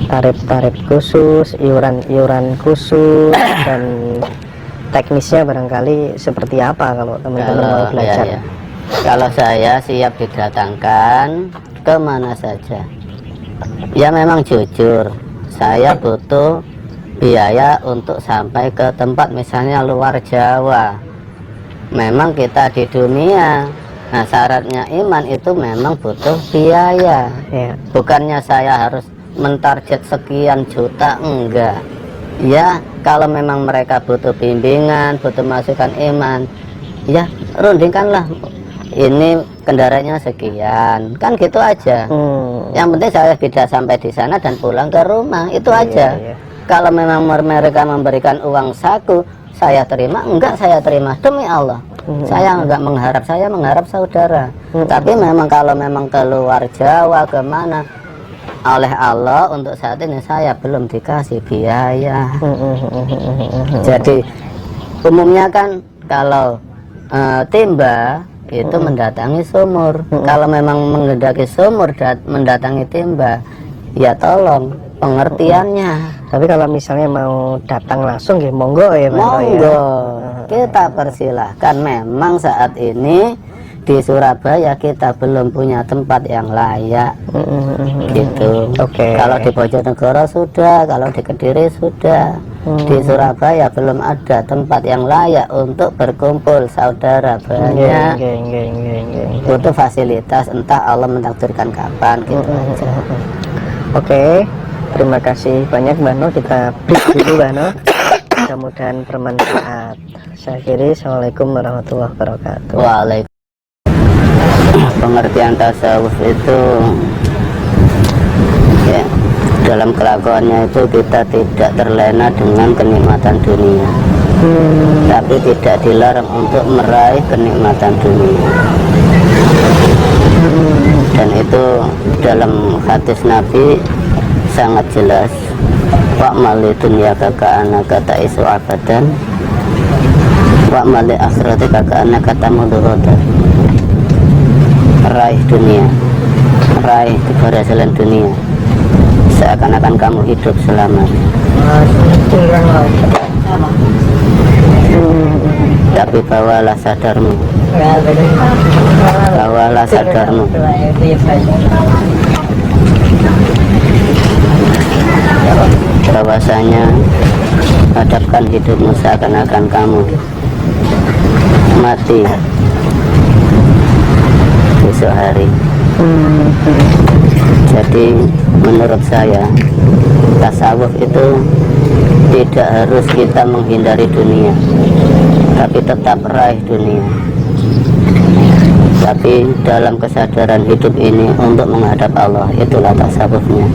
tarif-tarif khusus, iuran khusus, dan teknisnya barangkali seperti apa kalau teman-teman mau belajar? iya. Kalau saya siap didatangkan kemana saja. Ya memang jujur, saya butuh biaya untuk sampai ke tempat misalnya luar Jawa. Memang kita di dunia, nah syaratnya iman itu memang butuh biaya. Ya. Bukannya saya harus mentarget sekian juta, enggak. Ya kalau memang mereka butuh bimbingan, butuh masukan iman, ya rundingkanlah, ini kendaraannya sekian, kan gitu aja. Yang penting saya tidak sampai di sana dan pulang ke rumah, itu aja. Iya. Kalau memang mereka memberikan uang saku, saya terima, enggak saya terima demi Allah. Saya enggak mengharap, saya mengharap saudara. Tapi memang kalau memang keluar Jawa kemana, oleh Allah untuk saat ini saya belum dikasih biaya. Jadi umumnya kan kalau timba itu mendatangi sumur. Kalau memang menghendaki sumur mendatangi timba, ya tolong pengertiannya. Tapi kalau misalnya mau datang langsung ya monggo ya, Mbak No, ya. Monggo, kita persilahkan. Memang saat ini di Surabaya kita belum punya tempat yang layak, gitu. Oke. Kalau di Bojonegoro sudah, kalau di Kediri sudah, di Surabaya belum ada tempat yang layak untuk berkumpul saudara banyak. Butuh fasilitas, entah Allah mentakdirkan kapan, gitu aja. Oke, terima kasih banyak Mbak No. Kita break dulu Mbak No. Mudah-mudahan bermanfaat. Saya akhiri, assalamualaikum warahmatullahi wabarakatuh. Waalaikumsalam. Pengertian tasawuf itu ya, dalam kelakuannya itu kita tidak terlena dengan kenikmatan dunia, tapi tidak dilarang untuk meraih kenikmatan dunia. Dan itu dalam hadis Nabi sangat jelas, wa'mali dunya kaka'anaka ta'isu abadan wa'mali akhrati kaka'anaka tamudurodan. Raih dunia, raih keberhasilan dunia seakan-akan kamu hidup selamanya. Tapi bawalah sadarmu, bawalah sadarmu bahwasanya hadapkan hidupmu seakan-akan kamu mati besok hari. Jadi menurut saya tasawuf itu tidak harus kita menghindari dunia, tapi tetap raih dunia, tapi dalam kesadaran hidup ini untuk menghadap Allah. Itulah tasawufnya.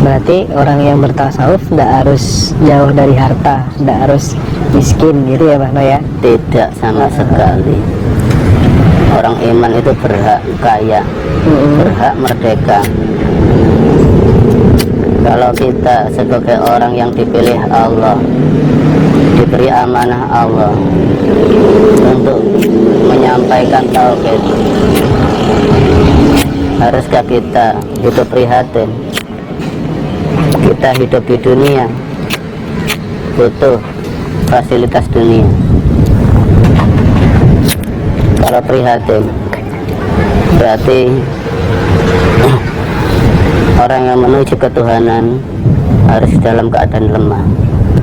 Berarti orang yang bertasawuf tidak harus jauh dari harta, tidak harus miskin gitu ya Mbak No ya? Tidak sama sekali. Orang iman itu berhak kaya, berhak merdeka. Kalau kita sebagai orang yang dipilih Allah, diberi amanah Allah untuk menyampaikan tauhid, haruskah kita hidup prihatin? Kita hidup di dunia butuh fasilitas dunia. Kalau prihatin, berarti orang yang menuju ketuhanan harus dalam keadaan lemah.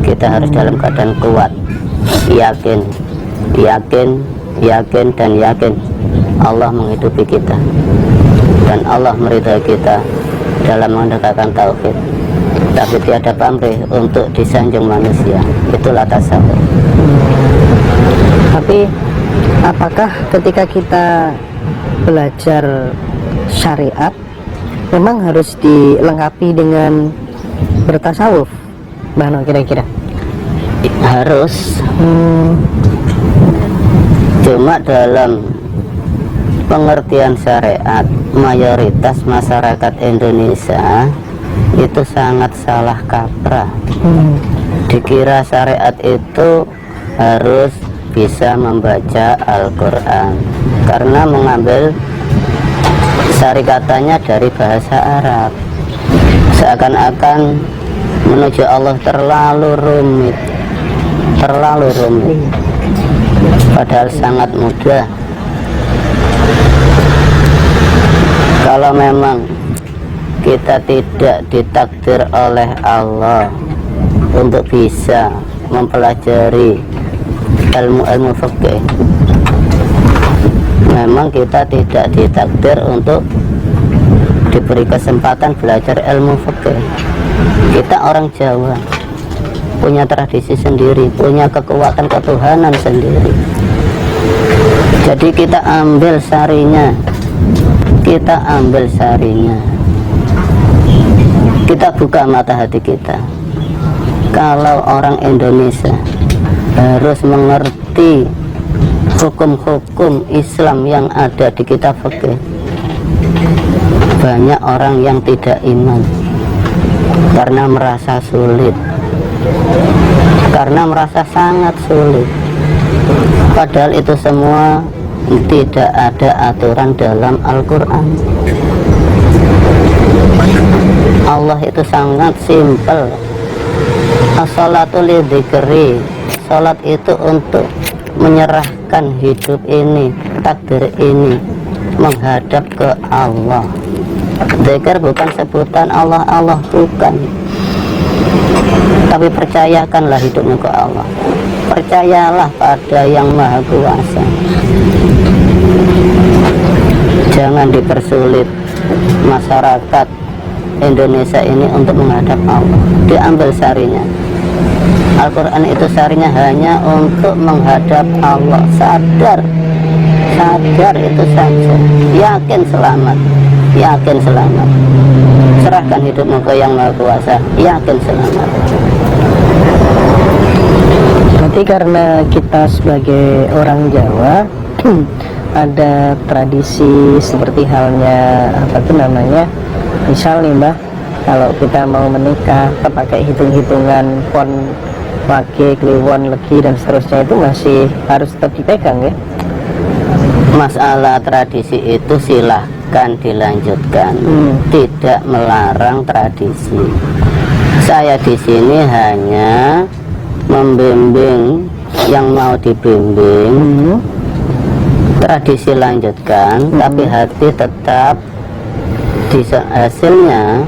Kita harus dalam keadaan kuat, yakin, dan yakin Allah menghidupi kita dan Allah meridhai kita dalam menegakkan tauhid. Tapi tiada pamrih untuk disanjung manusia. Itulah tasawuf. Tapi apakah ketika kita belajar syariat memang harus dilengkapi dengan bertasawuf, Bano, kira-kira? Harus. Cuma dalam pengertian syariat, mayoritas masyarakat Indonesia itu sangat salah kaprah. Dikira syariat itu harus bisa membaca Al-Quran karena mengambil sari katanya dari bahasa Arab. Seakan-akan menuju Allah terlalu rumit, padahal sangat mudah. Kalau memang kita tidak ditakdir oleh Allah untuk bisa mempelajari ilmu fikih, memang kita tidak ditakdir untuk diberi kesempatan belajar ilmu fikih. Kita orang Jawa, punya tradisi sendiri, punya kekuatan ketuhanan sendiri. Jadi kita ambil sarinya, kita buka mata hati kita. Kalau orang Indonesia harus mengerti hukum-hukum Islam yang ada di kitab fikih, banyak orang yang tidak iman karena merasa sulit, karena merasa sangat sulit. Padahal itu semua tidak ada aturan dalam Al-Quran. Allah itu sangat simpel. As-salatu lidzikri, salat itu untuk menyerahkan hidup ini, takdir ini menghadap ke Allah. Zikir bukan sebutan Allah, bukan. Tapi percayakanlah hidupmu ke Allah. Percayalah pada Yang Maha Kuasa. Jangan dipersulit masyarakat Indonesia ini untuk menghadap Allah. Diambil sarinya. Al-Quran itu sarinya hanya untuk menghadap Allah. Sadar itu saja. Yakin selamat. Serahkan hidupmu ke Yang Maha Kuasa. Yakin selamat. Berarti karena kita sebagai orang Jawa ada tradisi seperti halnya misal nih Mbah, kalau kita mau menikah kita pakai hitung-hitungan pon, wage, kliwon, legi dan seterusnya, itu masih harus tetap dipegang ya? Masalah tradisi itu silahkan dilanjutkan, tidak melarang tradisi. Saya di sini hanya membimbing yang mau dibimbing. Tradisi lanjutkan, tapi hati tetap hasilnya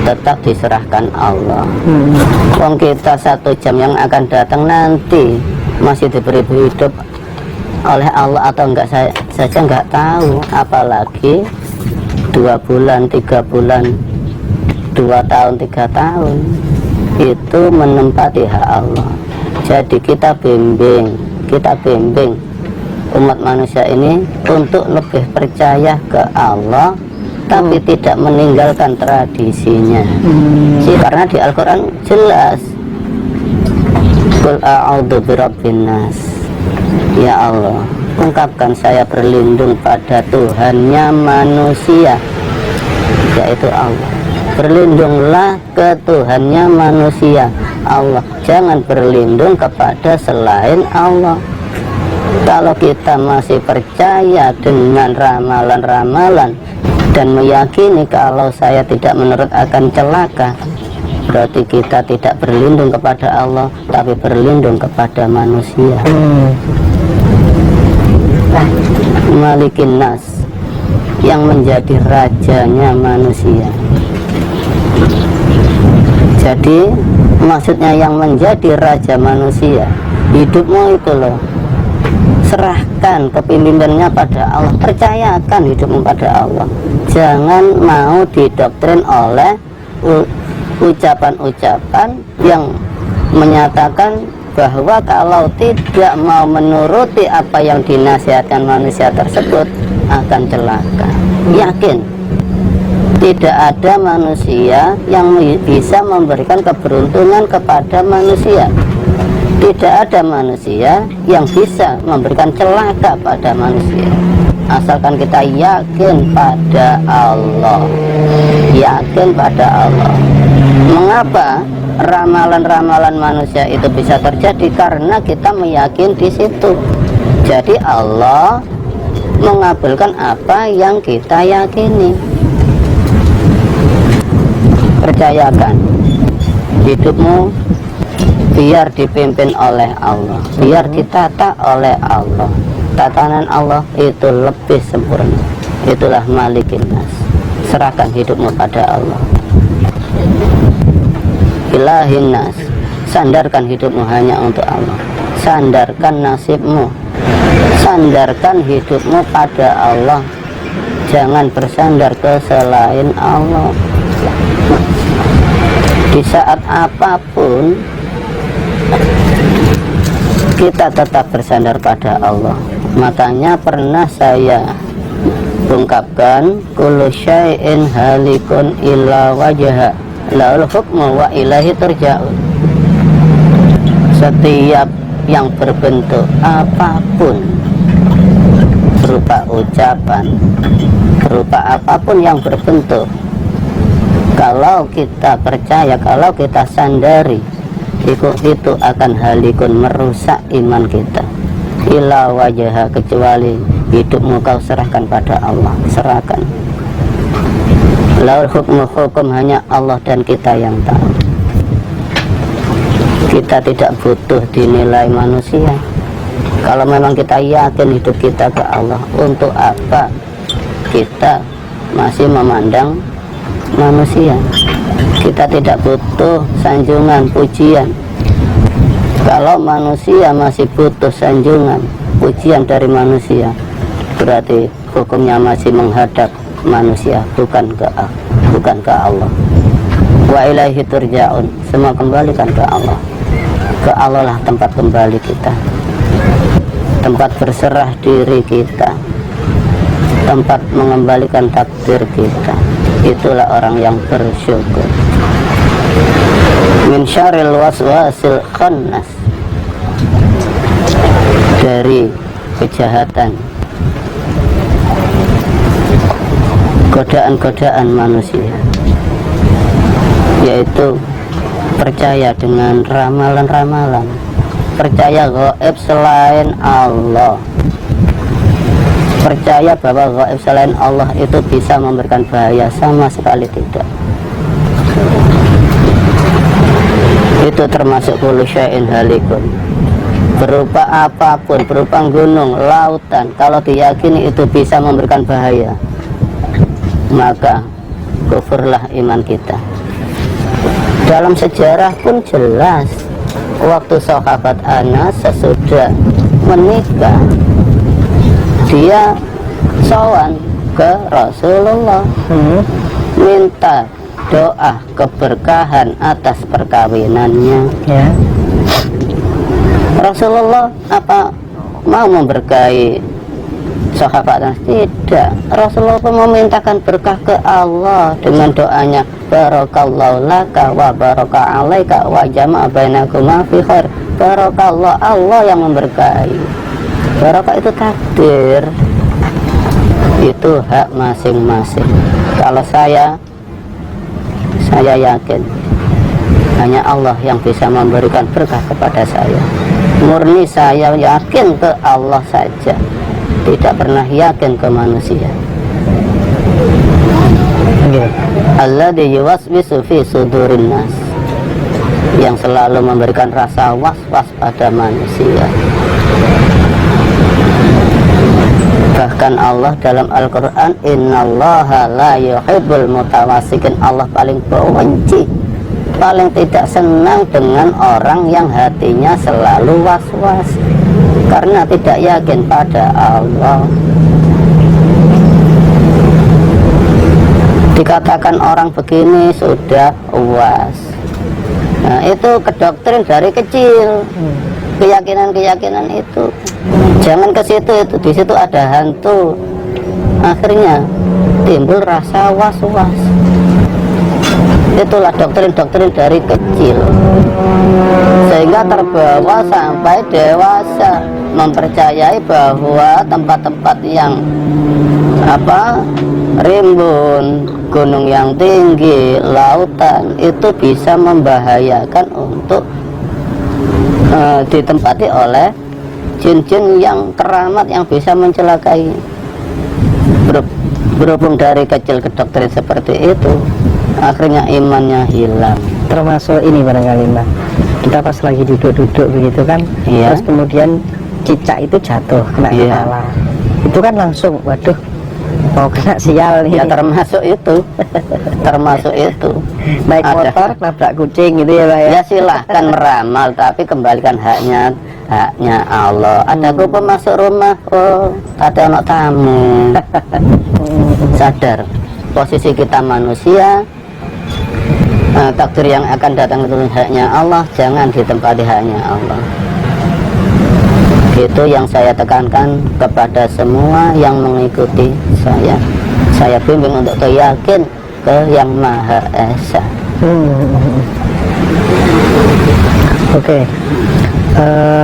tetap diserahkan Allah. Wong kita 1 jam yang akan datang nanti masih diberi hidup oleh Allah atau enggak saja enggak tahu, apalagi 2 bulan, 3 bulan, 2 tahun, 3 tahun itu menempati hak Allah. Jadi kita bimbing umat manusia ini untuk lebih percaya ke Allah, tapi tidak meninggalkan tradisinya. Karena di Al-Quran jelas, Qul a'udzu birabbin nas. Ya Allah, ungkapkan saya berlindung pada Tuhannya manusia, yaitu Allah. Berlindunglah ke Tuhannya manusia, Allah. Jangan berlindung kepada selain Allah. Kalau kita masih percaya dengan ramalan-ramalan dan meyakini kalau saya tidak menurut akan celaka, berarti kita tidak berlindung kepada Allah, tapi berlindung kepada manusia. Malikin nas, yang menjadi rajanya manusia. Jadi maksudnya yang menjadi raja manusia, hidupmu itu loh, serahkan kepemimpinannya pada Allah, percayakan hidupmu pada Allah. Jangan mau didoktrin oleh ucapan-ucapan yang menyatakan bahwa kalau tidak mau menuruti apa yang dinasihatkan manusia tersebut, akan celaka. Yakin tidak ada manusia yang bisa memberikan keberuntungan kepada manusia. Tidak ada manusia yang bisa memberikan celaka pada manusia, asalkan kita yakin pada Allah. Yakin pada Allah. Mengapa ramalan-ramalan manusia itu bisa terjadi? Karena kita meyakini di situ. Jadi Allah mengabulkan apa yang kita yakini. Percayakan hidupmu biar dipimpin oleh Allah, biar ditata oleh Allah. Tatanan Allah itu lebih sempurna. Itulah Malikin Nas. Serahkan hidupmu pada Allah. Ilahin Nas. Sandarkan hidupmu hanya untuk Allah. Sandarkan nasibmu, sandarkan hidupmu pada Allah. Jangan bersandar ke selain Allah. Di saat apapun kita tetap bersandar pada Allah. Makanya pernah saya ungkapkan, kullu syai'in halikun illa wajha lahul hukmu wa ilaihi turja'un. Setiap yang berbentuk apapun, berupa ucapan, berupa apapun yang berbentuk, kalau kita percaya, kalau kita sandari, itu akan halikun, merusak iman kita. Illa wajah, kecuali hidupmu kau serahkan pada Allah. Serahkan. Laul hukmu, hukum hanya Allah dan kita yang tahu. Kita tidak butuh dinilai manusia. Kalau memang kita yakin hidup kita ke Allah, untuk apa kita masih memandang manusia? Kita tidak butuh sanjungan, pujian. Kalau manusia masih butuh sanjungan, pujian dari manusia, berarti hukumnya masih menghadap manusia, bukan ke Allah. Wa ilaihi turja'un. Semua kembalikan ke Allah. Ke Allah lah tempat kembali kita, tempat berserah diri kita, tempat mengembalikan takdir kita. Itulah orang yang bersyukur. Min syarril waswasil khannas, dari kejahatan, godaan-godaan manusia, yaitu percaya dengan ramalan-ramalan, percaya gaib selain Allah, percaya bahwa gaib selain Allah itu bisa memberikan bahaya. Sama sekali tidak. Itu termasuk kullu syai'in halikun. Berupa apapun, berupa gunung, lautan, kalau diyakini itu bisa memberikan bahaya, maka kufurlah iman kita. Dalam sejarah pun jelas, waktu sahabat Anas sesudah menikah, dia sowan ke Rasulullah, minta doa keberkahan atas perkawinannya. Ya. Rasulullah apa mau memberkahi sahabat Anas? Tidak. Rasulullah pun memintakan berkah ke Allah dengan doanya, barakallahu laka wa baraka alaika wa jama'a bainakuma fi khair. Barakallah, Allah yang memberkahi. Barakah itu takdir, itu hak masing-masing. Kalau saya yakin hanya Allah yang bisa memberikan berkah kepada saya. Murni saya yakin ke Allah saja, tidak pernah yakin ke manusia. Alladzi yuwaswisu fi sudurin nas, yang selalu memberikan rasa was-was pada manusia. Bahkan Allah dalam Al-Quran, innallaha la yuhibbul mutawassikin, Allah paling benci, paling tidak senang dengan orang yang hatinya selalu was-was karena tidak yakin pada Allah. Dikatakan orang begini sudah was. Nah, itu kedoktrin dari kecil. Keyakinan-keyakinan itu jangan ke situ, itu di situ ada hantu, akhirnya timbul rasa was-was. Itulah doktrin-doktrin dari kecil sehingga terbawa sampai dewasa, mempercayai bahwa tempat-tempat yang rimbun, gunung yang tinggi, lautan itu bisa membahayakan untuk ditempati oleh jin-jin yang keramat yang bisa mencelakai. Berhubung dari kecil ke doktrin seperti itu, akhirnya imannya hilang. Termasuk ini barangkali Mbak, kita pas lagi duduk-duduk begitu kan, Iya. terus kemudian cicak itu jatuh kena Iya. kepala, itu kan langsung waduh mau kena sial nih. Ya termasuk itu, termasuk itu. Naik Ada. motor nabrak kucing gitu ya Pak ya. Ya silahkan meramal, tapi kembalikan haknya Allah. Ada kupu masuk rumah, oh ada anak tamu. Sadar posisi kita manusia, takdir yang akan datang itu haknya Allah, jangan ditempati haknya Allah. Itu yang saya tekankan kepada semua yang mengikuti saya. Saya bimbing untuk yakin ke Yang Maha Esa. Oke.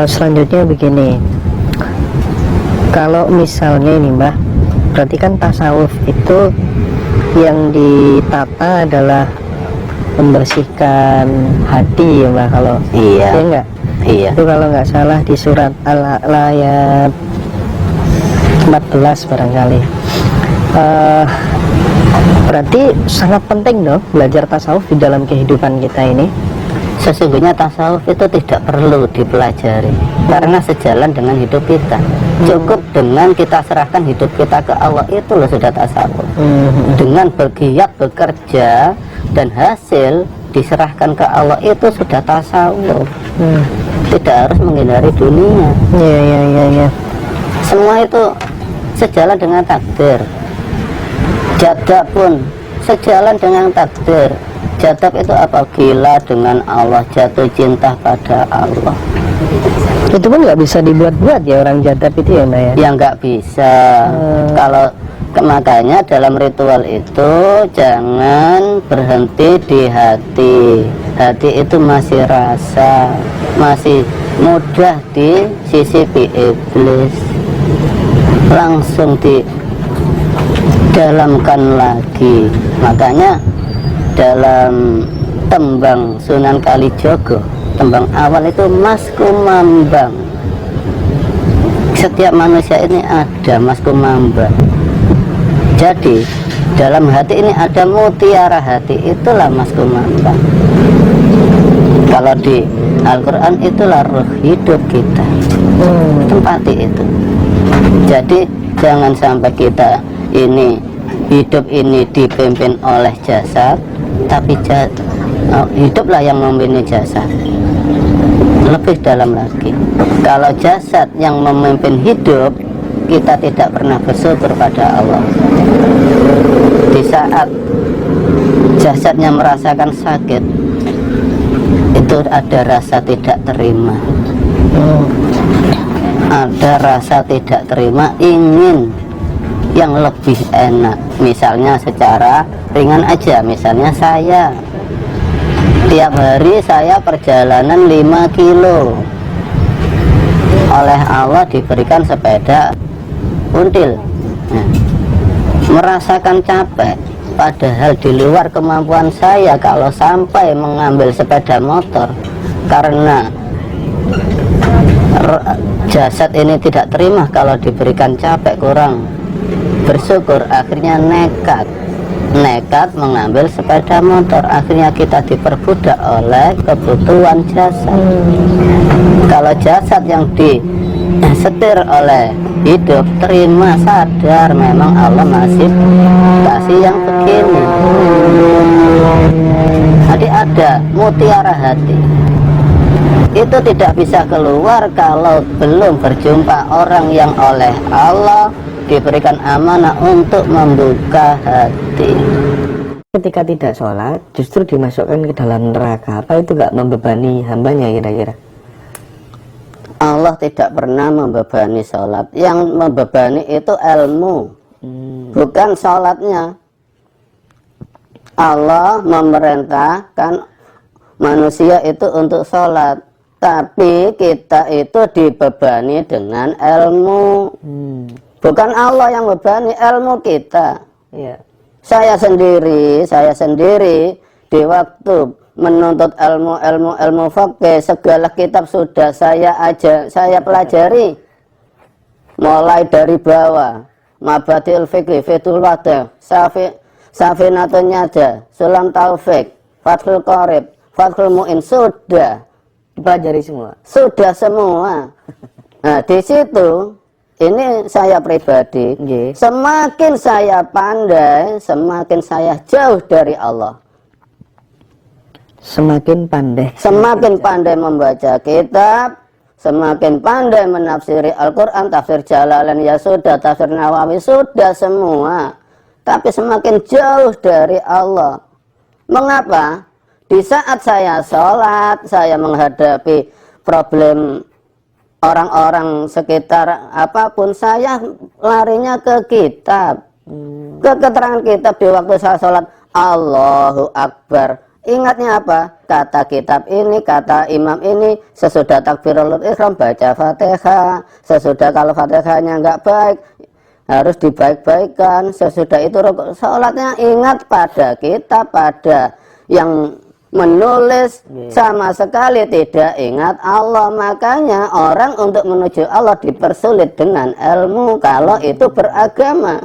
Selanjutnya begini, kalau misalnya ini Mbah, berarti kan tasawuf itu yang ditata adalah membersihkan hati ya Mbah, kalau Iya. ya enggak? Iya. Itu kalau nggak salah di surat Al-A'la ayat 14 barangkali. Berarti sangat penting dong belajar tasawuf di dalam kehidupan kita ini. Sesungguhnya tasawuf itu tidak perlu dipelajari karena sejalan dengan hidup kita. Cukup dengan kita serahkan hidup kita ke Allah, itu loh sudah tasawuf. Dengan bergiat bekerja dan hasil diserahkan ke Allah, itu sudah tasawuf. Tidak harus menghindari dunia. Iya. Semua itu sejalan dengan takdir. Jadab pun sejalan dengan takdir. Jadab itu apa? Gila dengan Allah, jatuh cinta pada Allah. Itu pun nggak bisa dibuat-buat ya orang jadab itu ya Mbak ya? Ya nggak bisa. Kalau makanya dalam ritual itu jangan berhenti di hati. Hati itu masih rasa, masih mudah disisipi iblis. Langsung didalamkan lagi. Makanya dalam tembang Sunan Kalijogo, tembang awal itu Mas Kumambang. Setiap manusia ini ada Mas Kumambang. Jadi dalam hati ini ada mutiara hati, itulah Mas Kumambang. Kalau di Al-Quran itulah roh hidup kita. Tempati itu. Jadi jangan sampai kita ini hidup ini dipimpin oleh jasad, tapi hiduplah yang memimpin jasad. Lebih dalam lagi, kalau jasad yang memimpin hidup, kita tidak pernah bersyukur pada Allah. Di saat jasadnya merasakan sakit, itu ada rasa tidak terima. Ada rasa tidak terima, ingin yang lebih enak. Misalnya secara ringan aja, misalnya saya tiap hari saya perjalanan 5 kilo, oleh Allah diberikan sepeda until. Nah, merasakan capek, padahal di luar kemampuan saya kalau sampai mengambil sepeda motor, karena jasad ini tidak terima kalau diberikan capek, kurang bersyukur, akhirnya nekat mengambil sepeda motor. Akhirnya kita diperbudak oleh kebutuhan jasad. Kalau jasad yang disetir oleh hidup, terima, sadar memang Allah masih kasih yang begini. Jadi ada mutiara hati, itu tidak bisa keluar kalau belum berjumpa orang yang oleh Allah diberikan amanah untuk membuka hati. Ketika tidak sholat justru dimasukkan ke dalam neraka, apa itu nggak membebani hambanya kira-kira? Allah tidak pernah membebani sholat. Yang membebani itu ilmu. bukan sholatnya. Allah memerintahkan manusia itu untuk sholat, tapi kita itu dibebani dengan ilmu. Bukan Allah yang bebani, ilmu kita. Saya sendiri di waktu menuntut ilmu fikih, segala kitab sudah saya pelajari, mulai dari bawah, Mabadi'ul Fiqh, Fathul Wadih, Safinatun Najah, Sulam Taufik, Fathul Qorib, Fathul Mu'in, sudah dipelajari semua. Sudah semua. Nah, di situ ini saya pribadi, semakin saya pandai, semakin saya jauh dari Allah. Semakin pandai membaca kitab, semakin pandai menafsiri Al-Quran, tafsir Jalalain ya sudah, tafsir Nawawi sudah semua, tapi semakin jauh dari Allah. Mengapa? Di saat saya sholat, saya menghadapi problem orang-orang sekitar apapun, saya larinya ke kitab, ke keterangan kitab. Di waktu saya sholat, Allahu Akbar, ingatnya apa? Kata kitab ini, kata imam ini, sesudah takbirul ihram baca Fatihah, sesudah kalau Fatihahnya nggak baik harus dibaik-baikkan, sesudah itu sholatnya ingat pada kitab, pada yang menulis, sama sekali tidak ingat Allah. Makanya orang untuk menuju Allah dipersulit dengan ilmu kalau itu beragama.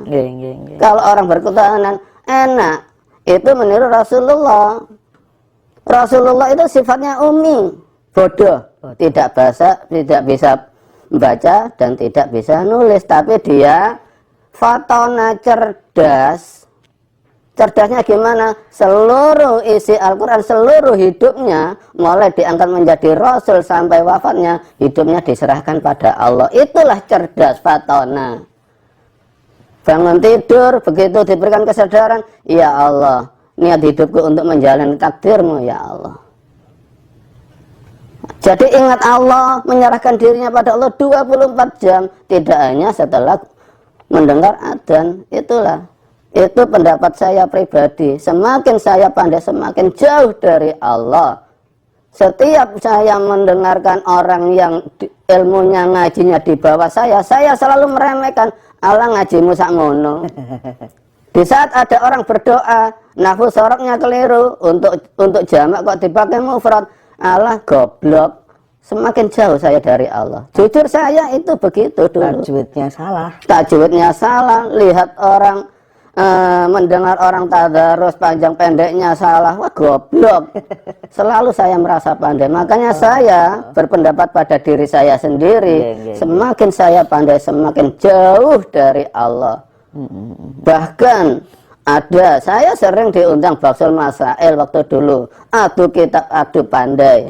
Kalau orang berketuhanan enak, itu meniru Rasulullah. Rasulullah itu sifatnya ummi, bodoh, tidak bisa membaca dan tidak bisa nulis, tapi dia fatona, cerdas. Cerdasnya gimana? Seluruh isi Al-Quran, seluruh hidupnya, mulai diangkat menjadi Rasul sampai wafatnya, hidupnya diserahkan pada Allah. Itulah cerdas, fatona. Bangun tidur, begitu diberikan kesadaran, ya Allah, niat hidupku untuk menjalani takdirmu, ya Allah. Jadi ingat Allah, menyerahkan dirinya pada Allah 24 jam, tidak hanya setelah mendengar adzan. Itu pendapat saya pribadi. Semakin saya pandai, semakin jauh dari Allah. Setiap saya mendengarkan orang yang ilmunya, ngajinya di bawah saya selalu meremehkan. Allah ngajimu sakmono. Di saat ada orang berdoa, nafsu soroknya keliru, untuk jamak kok dipakai mufrad, Allah goblok. Semakin jauh saya dari Allah. Jujur saya itu begitu dulu. Tajwidnya salah. Lihat orang mendengar orang tadarus panjang pendeknya salah, wah goblok. Selalu saya merasa pandai. Makanya saya berpendapat pada diri saya sendiri, semakin saya pandai semakin jauh dari Allah. Bahkan saya sering diundang Baksul Masail waktu dulu, adu kitab, adu pandai.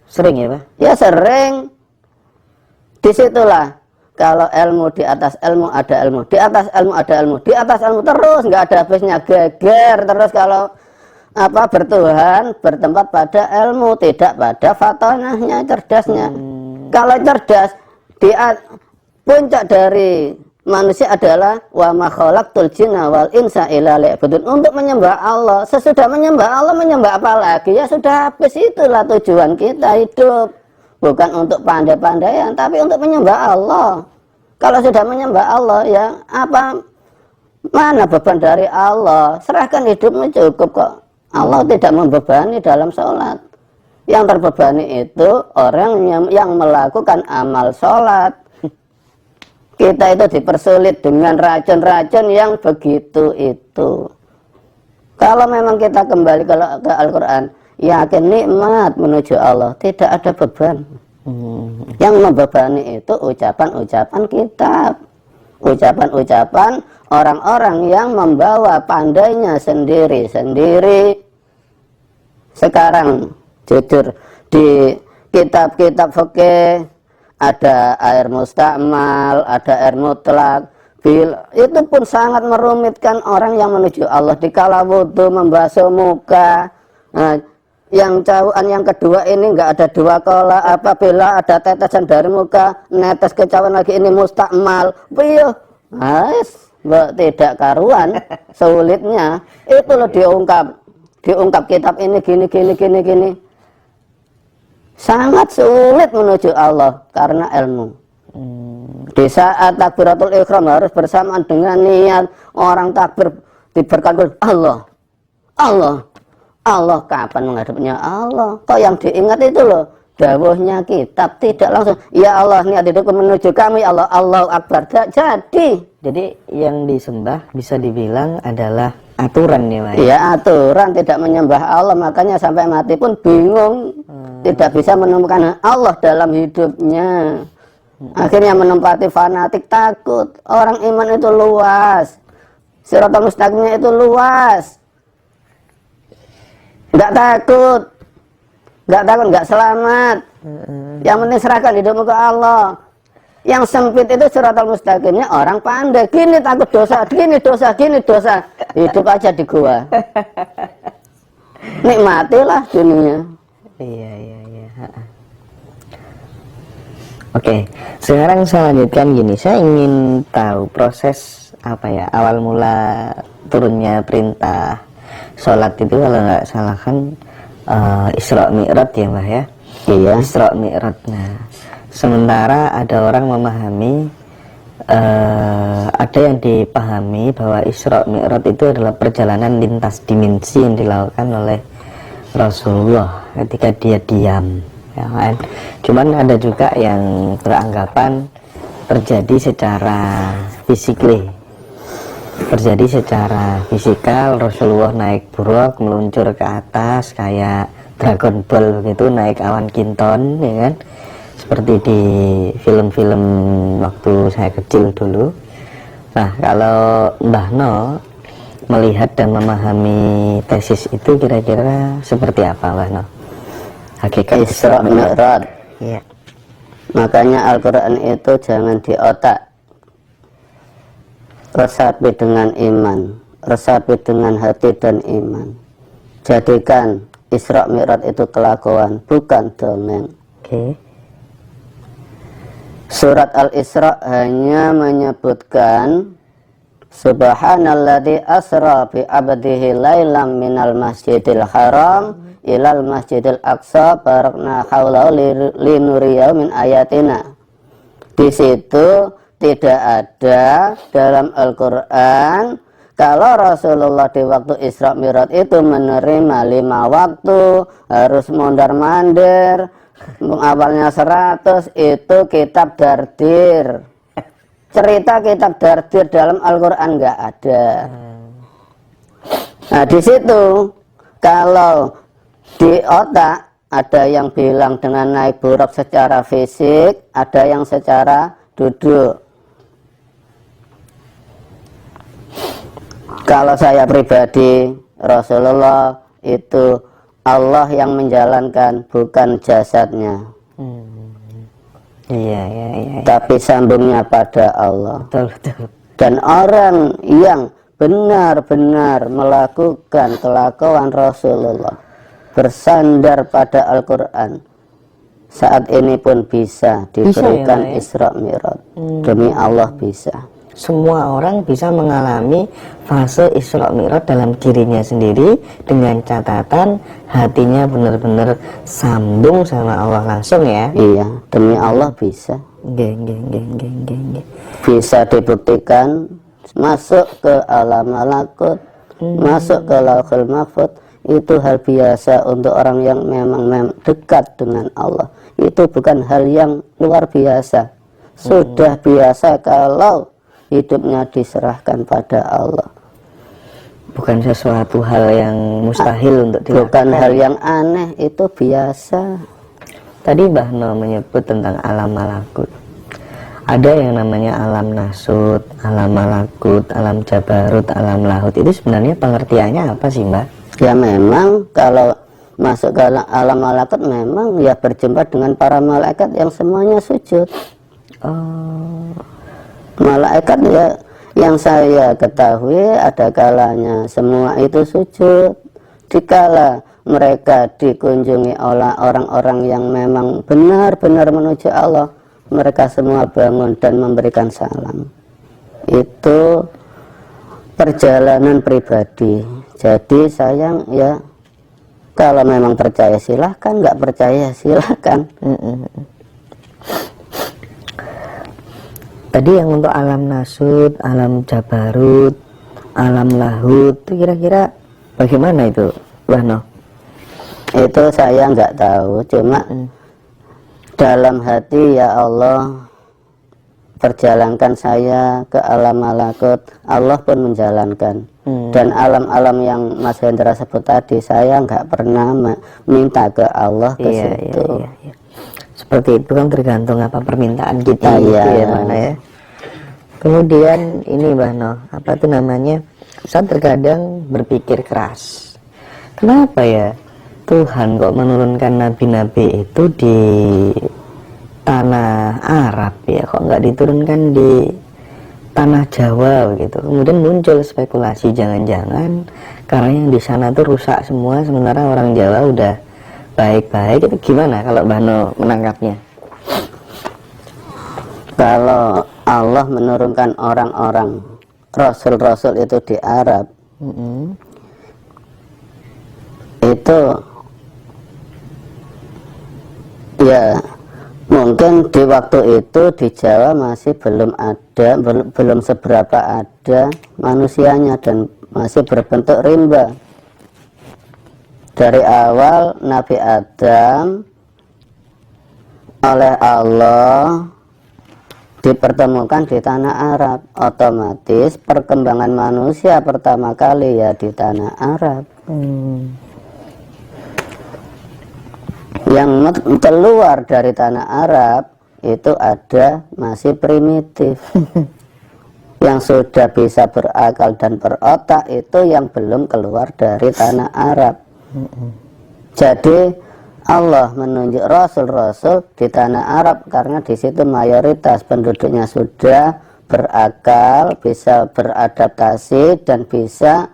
Sering ya Pak? Ya sering. Disitulah kalau ilmu, di atas ilmu ada ilmu, di atas ilmu ada ilmu, di atas ilmu terus nggak ada habisnya, geger terus. Kalau bertuhan bertempat pada ilmu, tidak pada fatonahnya, cerdasnya. Kalau cerdas, puncak dari manusia adalah wa ma khalaqtul jinna wal insa illa liya'budun, untuk menyembah Allah. Sesudah menyembah Allah, menyembah apa lagi? Ya sudah habis, itulah tujuan kita hidup. Bukan untuk pandai-pandaian, tapi untuk menyembah Allah. Kalau sudah menyembah Allah, ya mana beban dari Allah? Serahkan hidupmu cukup kok. Allah tidak membebani dalam sholat. Yang terbebani itu orang yang melakukan amal sholat. Kita itu dipersulit dengan racun-racun yang begitu itu. Kalau memang kita kembali ke Al-Quran, yakin nikmat menuju Allah, tidak ada beban. Yang membebani itu ucapan-ucapan kitab, ucapan-ucapan orang-orang yang membawa pandainya sendiri-sendiri. Sekarang jujur, di kitab-kitab fikih ada air mustakmal, ada air mutlak. Itu pun sangat merumitkan orang yang menuju Allah. Dikala wudhu membasuh muka, yang cauan yang kedua ini nggak ada dua kola, apabila ada tetesan dari muka netes ke cawan lagi, ini mustakmal. tidak karuan sulitnya. Itu loh diungkap kitab ini gini. Sangat sulit menuju Allah karena ilmu. Di saat takbiratul ihram harus bersamaan dengan niat orang takbir diberkatkan Allah kapan menghadapnya Allah? Kok yang diingat itu loh dawuhnya kitab, tidak langsung ya Allah niat hidupku menuju kami Allah, Allahu Akbar. Jadi yang disembah bisa dibilang adalah aturan ya Pak? Iya aturan, tidak menyembah Allah, makanya sampai mati pun bingung, tidak bisa menemukan Allah dalam hidupnya. Akhirnya menempati fanatik, takut. Orang iman itu luas, Shiratal Mustaqimnya itu luas, nggak takut, nggak selamat. Yang penting serahkan hidupmu ke Allah. Yang sempit itu Shiratal Mustaqimnya orang pandai. Gini takut dosa, gini dosa. Hidup aja di gua. Nikmatilah dunia. Iya. Oke, sekarang saya lanjutkan gini. Saya ingin tahu proses awal mula turunnya perintah sholat itu, kalau nggak salah kan Isra Mi'raj ya Mbah ya? Iya. Isra Mi'raj. Nah, sementara ada orang memahami, ada yang dipahami bahwa Isra Mi'raj itu adalah perjalanan lintas dimensi yang dilakukan oleh Rasulullah ketika dia diam, ya kan? Cuman ada juga yang beranggapan terjadi secara fisikal, Rasulullah naik buruk meluncur ke atas kayak Dragon Ball gitu, naik awan kinton, ya kan? Seperti di film-film waktu saya kecil dulu. Nah, kalau Mbah No melihat dan memahami tesis itu kira-kira seperti apa Mbah No? Hakikat Isra Mi'raj. Iya. Makanya Al-Quran itu jangan di otak, resapi dengan iman, resapi dengan hati dan iman. Jadikan Isra Mi'raj itu kelakuan, bukan dongeng. Oke. Surat Al-Isra hanya menyebutkan Subhanalladzi asra bi abdihi lailam minal masjidil haram ilal masjidil aqsa barakna haulahu linuriyahu min ayatina. Di situ tidak ada dalam Al-Quran kalau Rasulullah di waktu Isra Mi'raj itu menerima 5 waktu, harus mondar-mandir, awalnya 100, itu kitab dardir. Cerita kitab dardir dalam Al-Quran nggak ada. Nah di situ kalau di otak ada yang bilang dengan naik buruk secara fisik, ada yang secara duduk. Kalau saya pribadi, Rasulullah itu Allah yang menjalankan, bukan jasadnya. Iya. Tapi sambungnya pada Allah. Betul. Dan orang yang benar-benar melakukan kelakuan Rasulullah, bersandar pada Al-Quran, saat ini pun bisa diberikan ya? Isra Mi'raj. Demi Allah bisa. Semua orang bisa mengalami fase Isra Mi'raj dalam dirinya sendiri, dengan catatan hatinya benar-benar sambung sama Allah langsung ya. Iya, demi Allah bisa. Geng. Bisa dibuktikan masuk ke alam malakut, masuk ke lauhul mahfuz. Itu hal biasa untuk orang yang memang dekat dengan Allah. Itu bukan hal yang luar biasa. Sudah biasa kalau hidupnya diserahkan pada Allah. Bukan sesuatu hal yang mustahil untuk dilakukan. Bukan hal yang aneh, itu biasa. Tadi Mbah No menyebut tentang alam malakut. Ada yang namanya alam nasut, alam malakut, alam jabarut, alam lahut. Itu sebenarnya pengertiannya apa sih Mbah? Ya memang kalau masuk ke alam malakut memang ya berjumpa dengan para malaikat yang semuanya sujud. Malaikat ya yang saya ketahui ada kalanya semua itu sujud. Dikala mereka dikunjungi oleh orang-orang yang memang benar-benar menuju Allah, mereka semua bangun dan memberikan salam. Itu perjalanan pribadi. Jadi saya ya kalau memang percaya silahkan, nggak percaya silahkan. Tadi yang untuk alam nasut, alam jabarut, alam lahut, itu kira-kira bagaimana itu, Bano? Itu saya nggak tahu, cuma dalam hati ya Allah perjalankan saya ke alam malakut, Allah pun menjalankan. Dan alam-alam yang Mas Hendra sebut tadi, saya nggak pernah minta ke Allah ke situ. Iya. Seperti itu kan tergantung apa permintaan kita gitu ya, mana ya. Kemudian ini Bano, apa tuh namanya? Saya terkadang berpikir keras. Kenapa ya Tuhan kok menurunkan nabi-nabi itu di tanah Arab ya, kok nggak diturunkan di tanah Jawa begitu. Kemudian muncul spekulasi jangan-jangan karena yang di sana tuh rusak semua, sementara orang Jawa udah baik-baik. Itu gimana kalau Bano menangkapnya? Kalau Allah menurunkan orang-orang Rasul-Rasul itu di Arab, itu ya mungkin di waktu itu di Jawa masih belum ada, belum seberapa ada manusianya dan masih berbentuk rimba. Dari awal Nabi Adam oleh Allah dipertemukan di tanah Arab, otomatis perkembangan manusia pertama kali ya di tanah Arab. Yang keluar dari tanah Arab itu ada masih primitif. Yang sudah bisa berakal dan berotak itu yang belum keluar dari tanah Arab. Jadi Allah menunjuk Rasul-Rasul di tanah Arab karena di situ mayoritas penduduknya sudah berakal, bisa beradaptasi dan bisa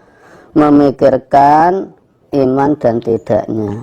memikirkan iman dan tidaknya.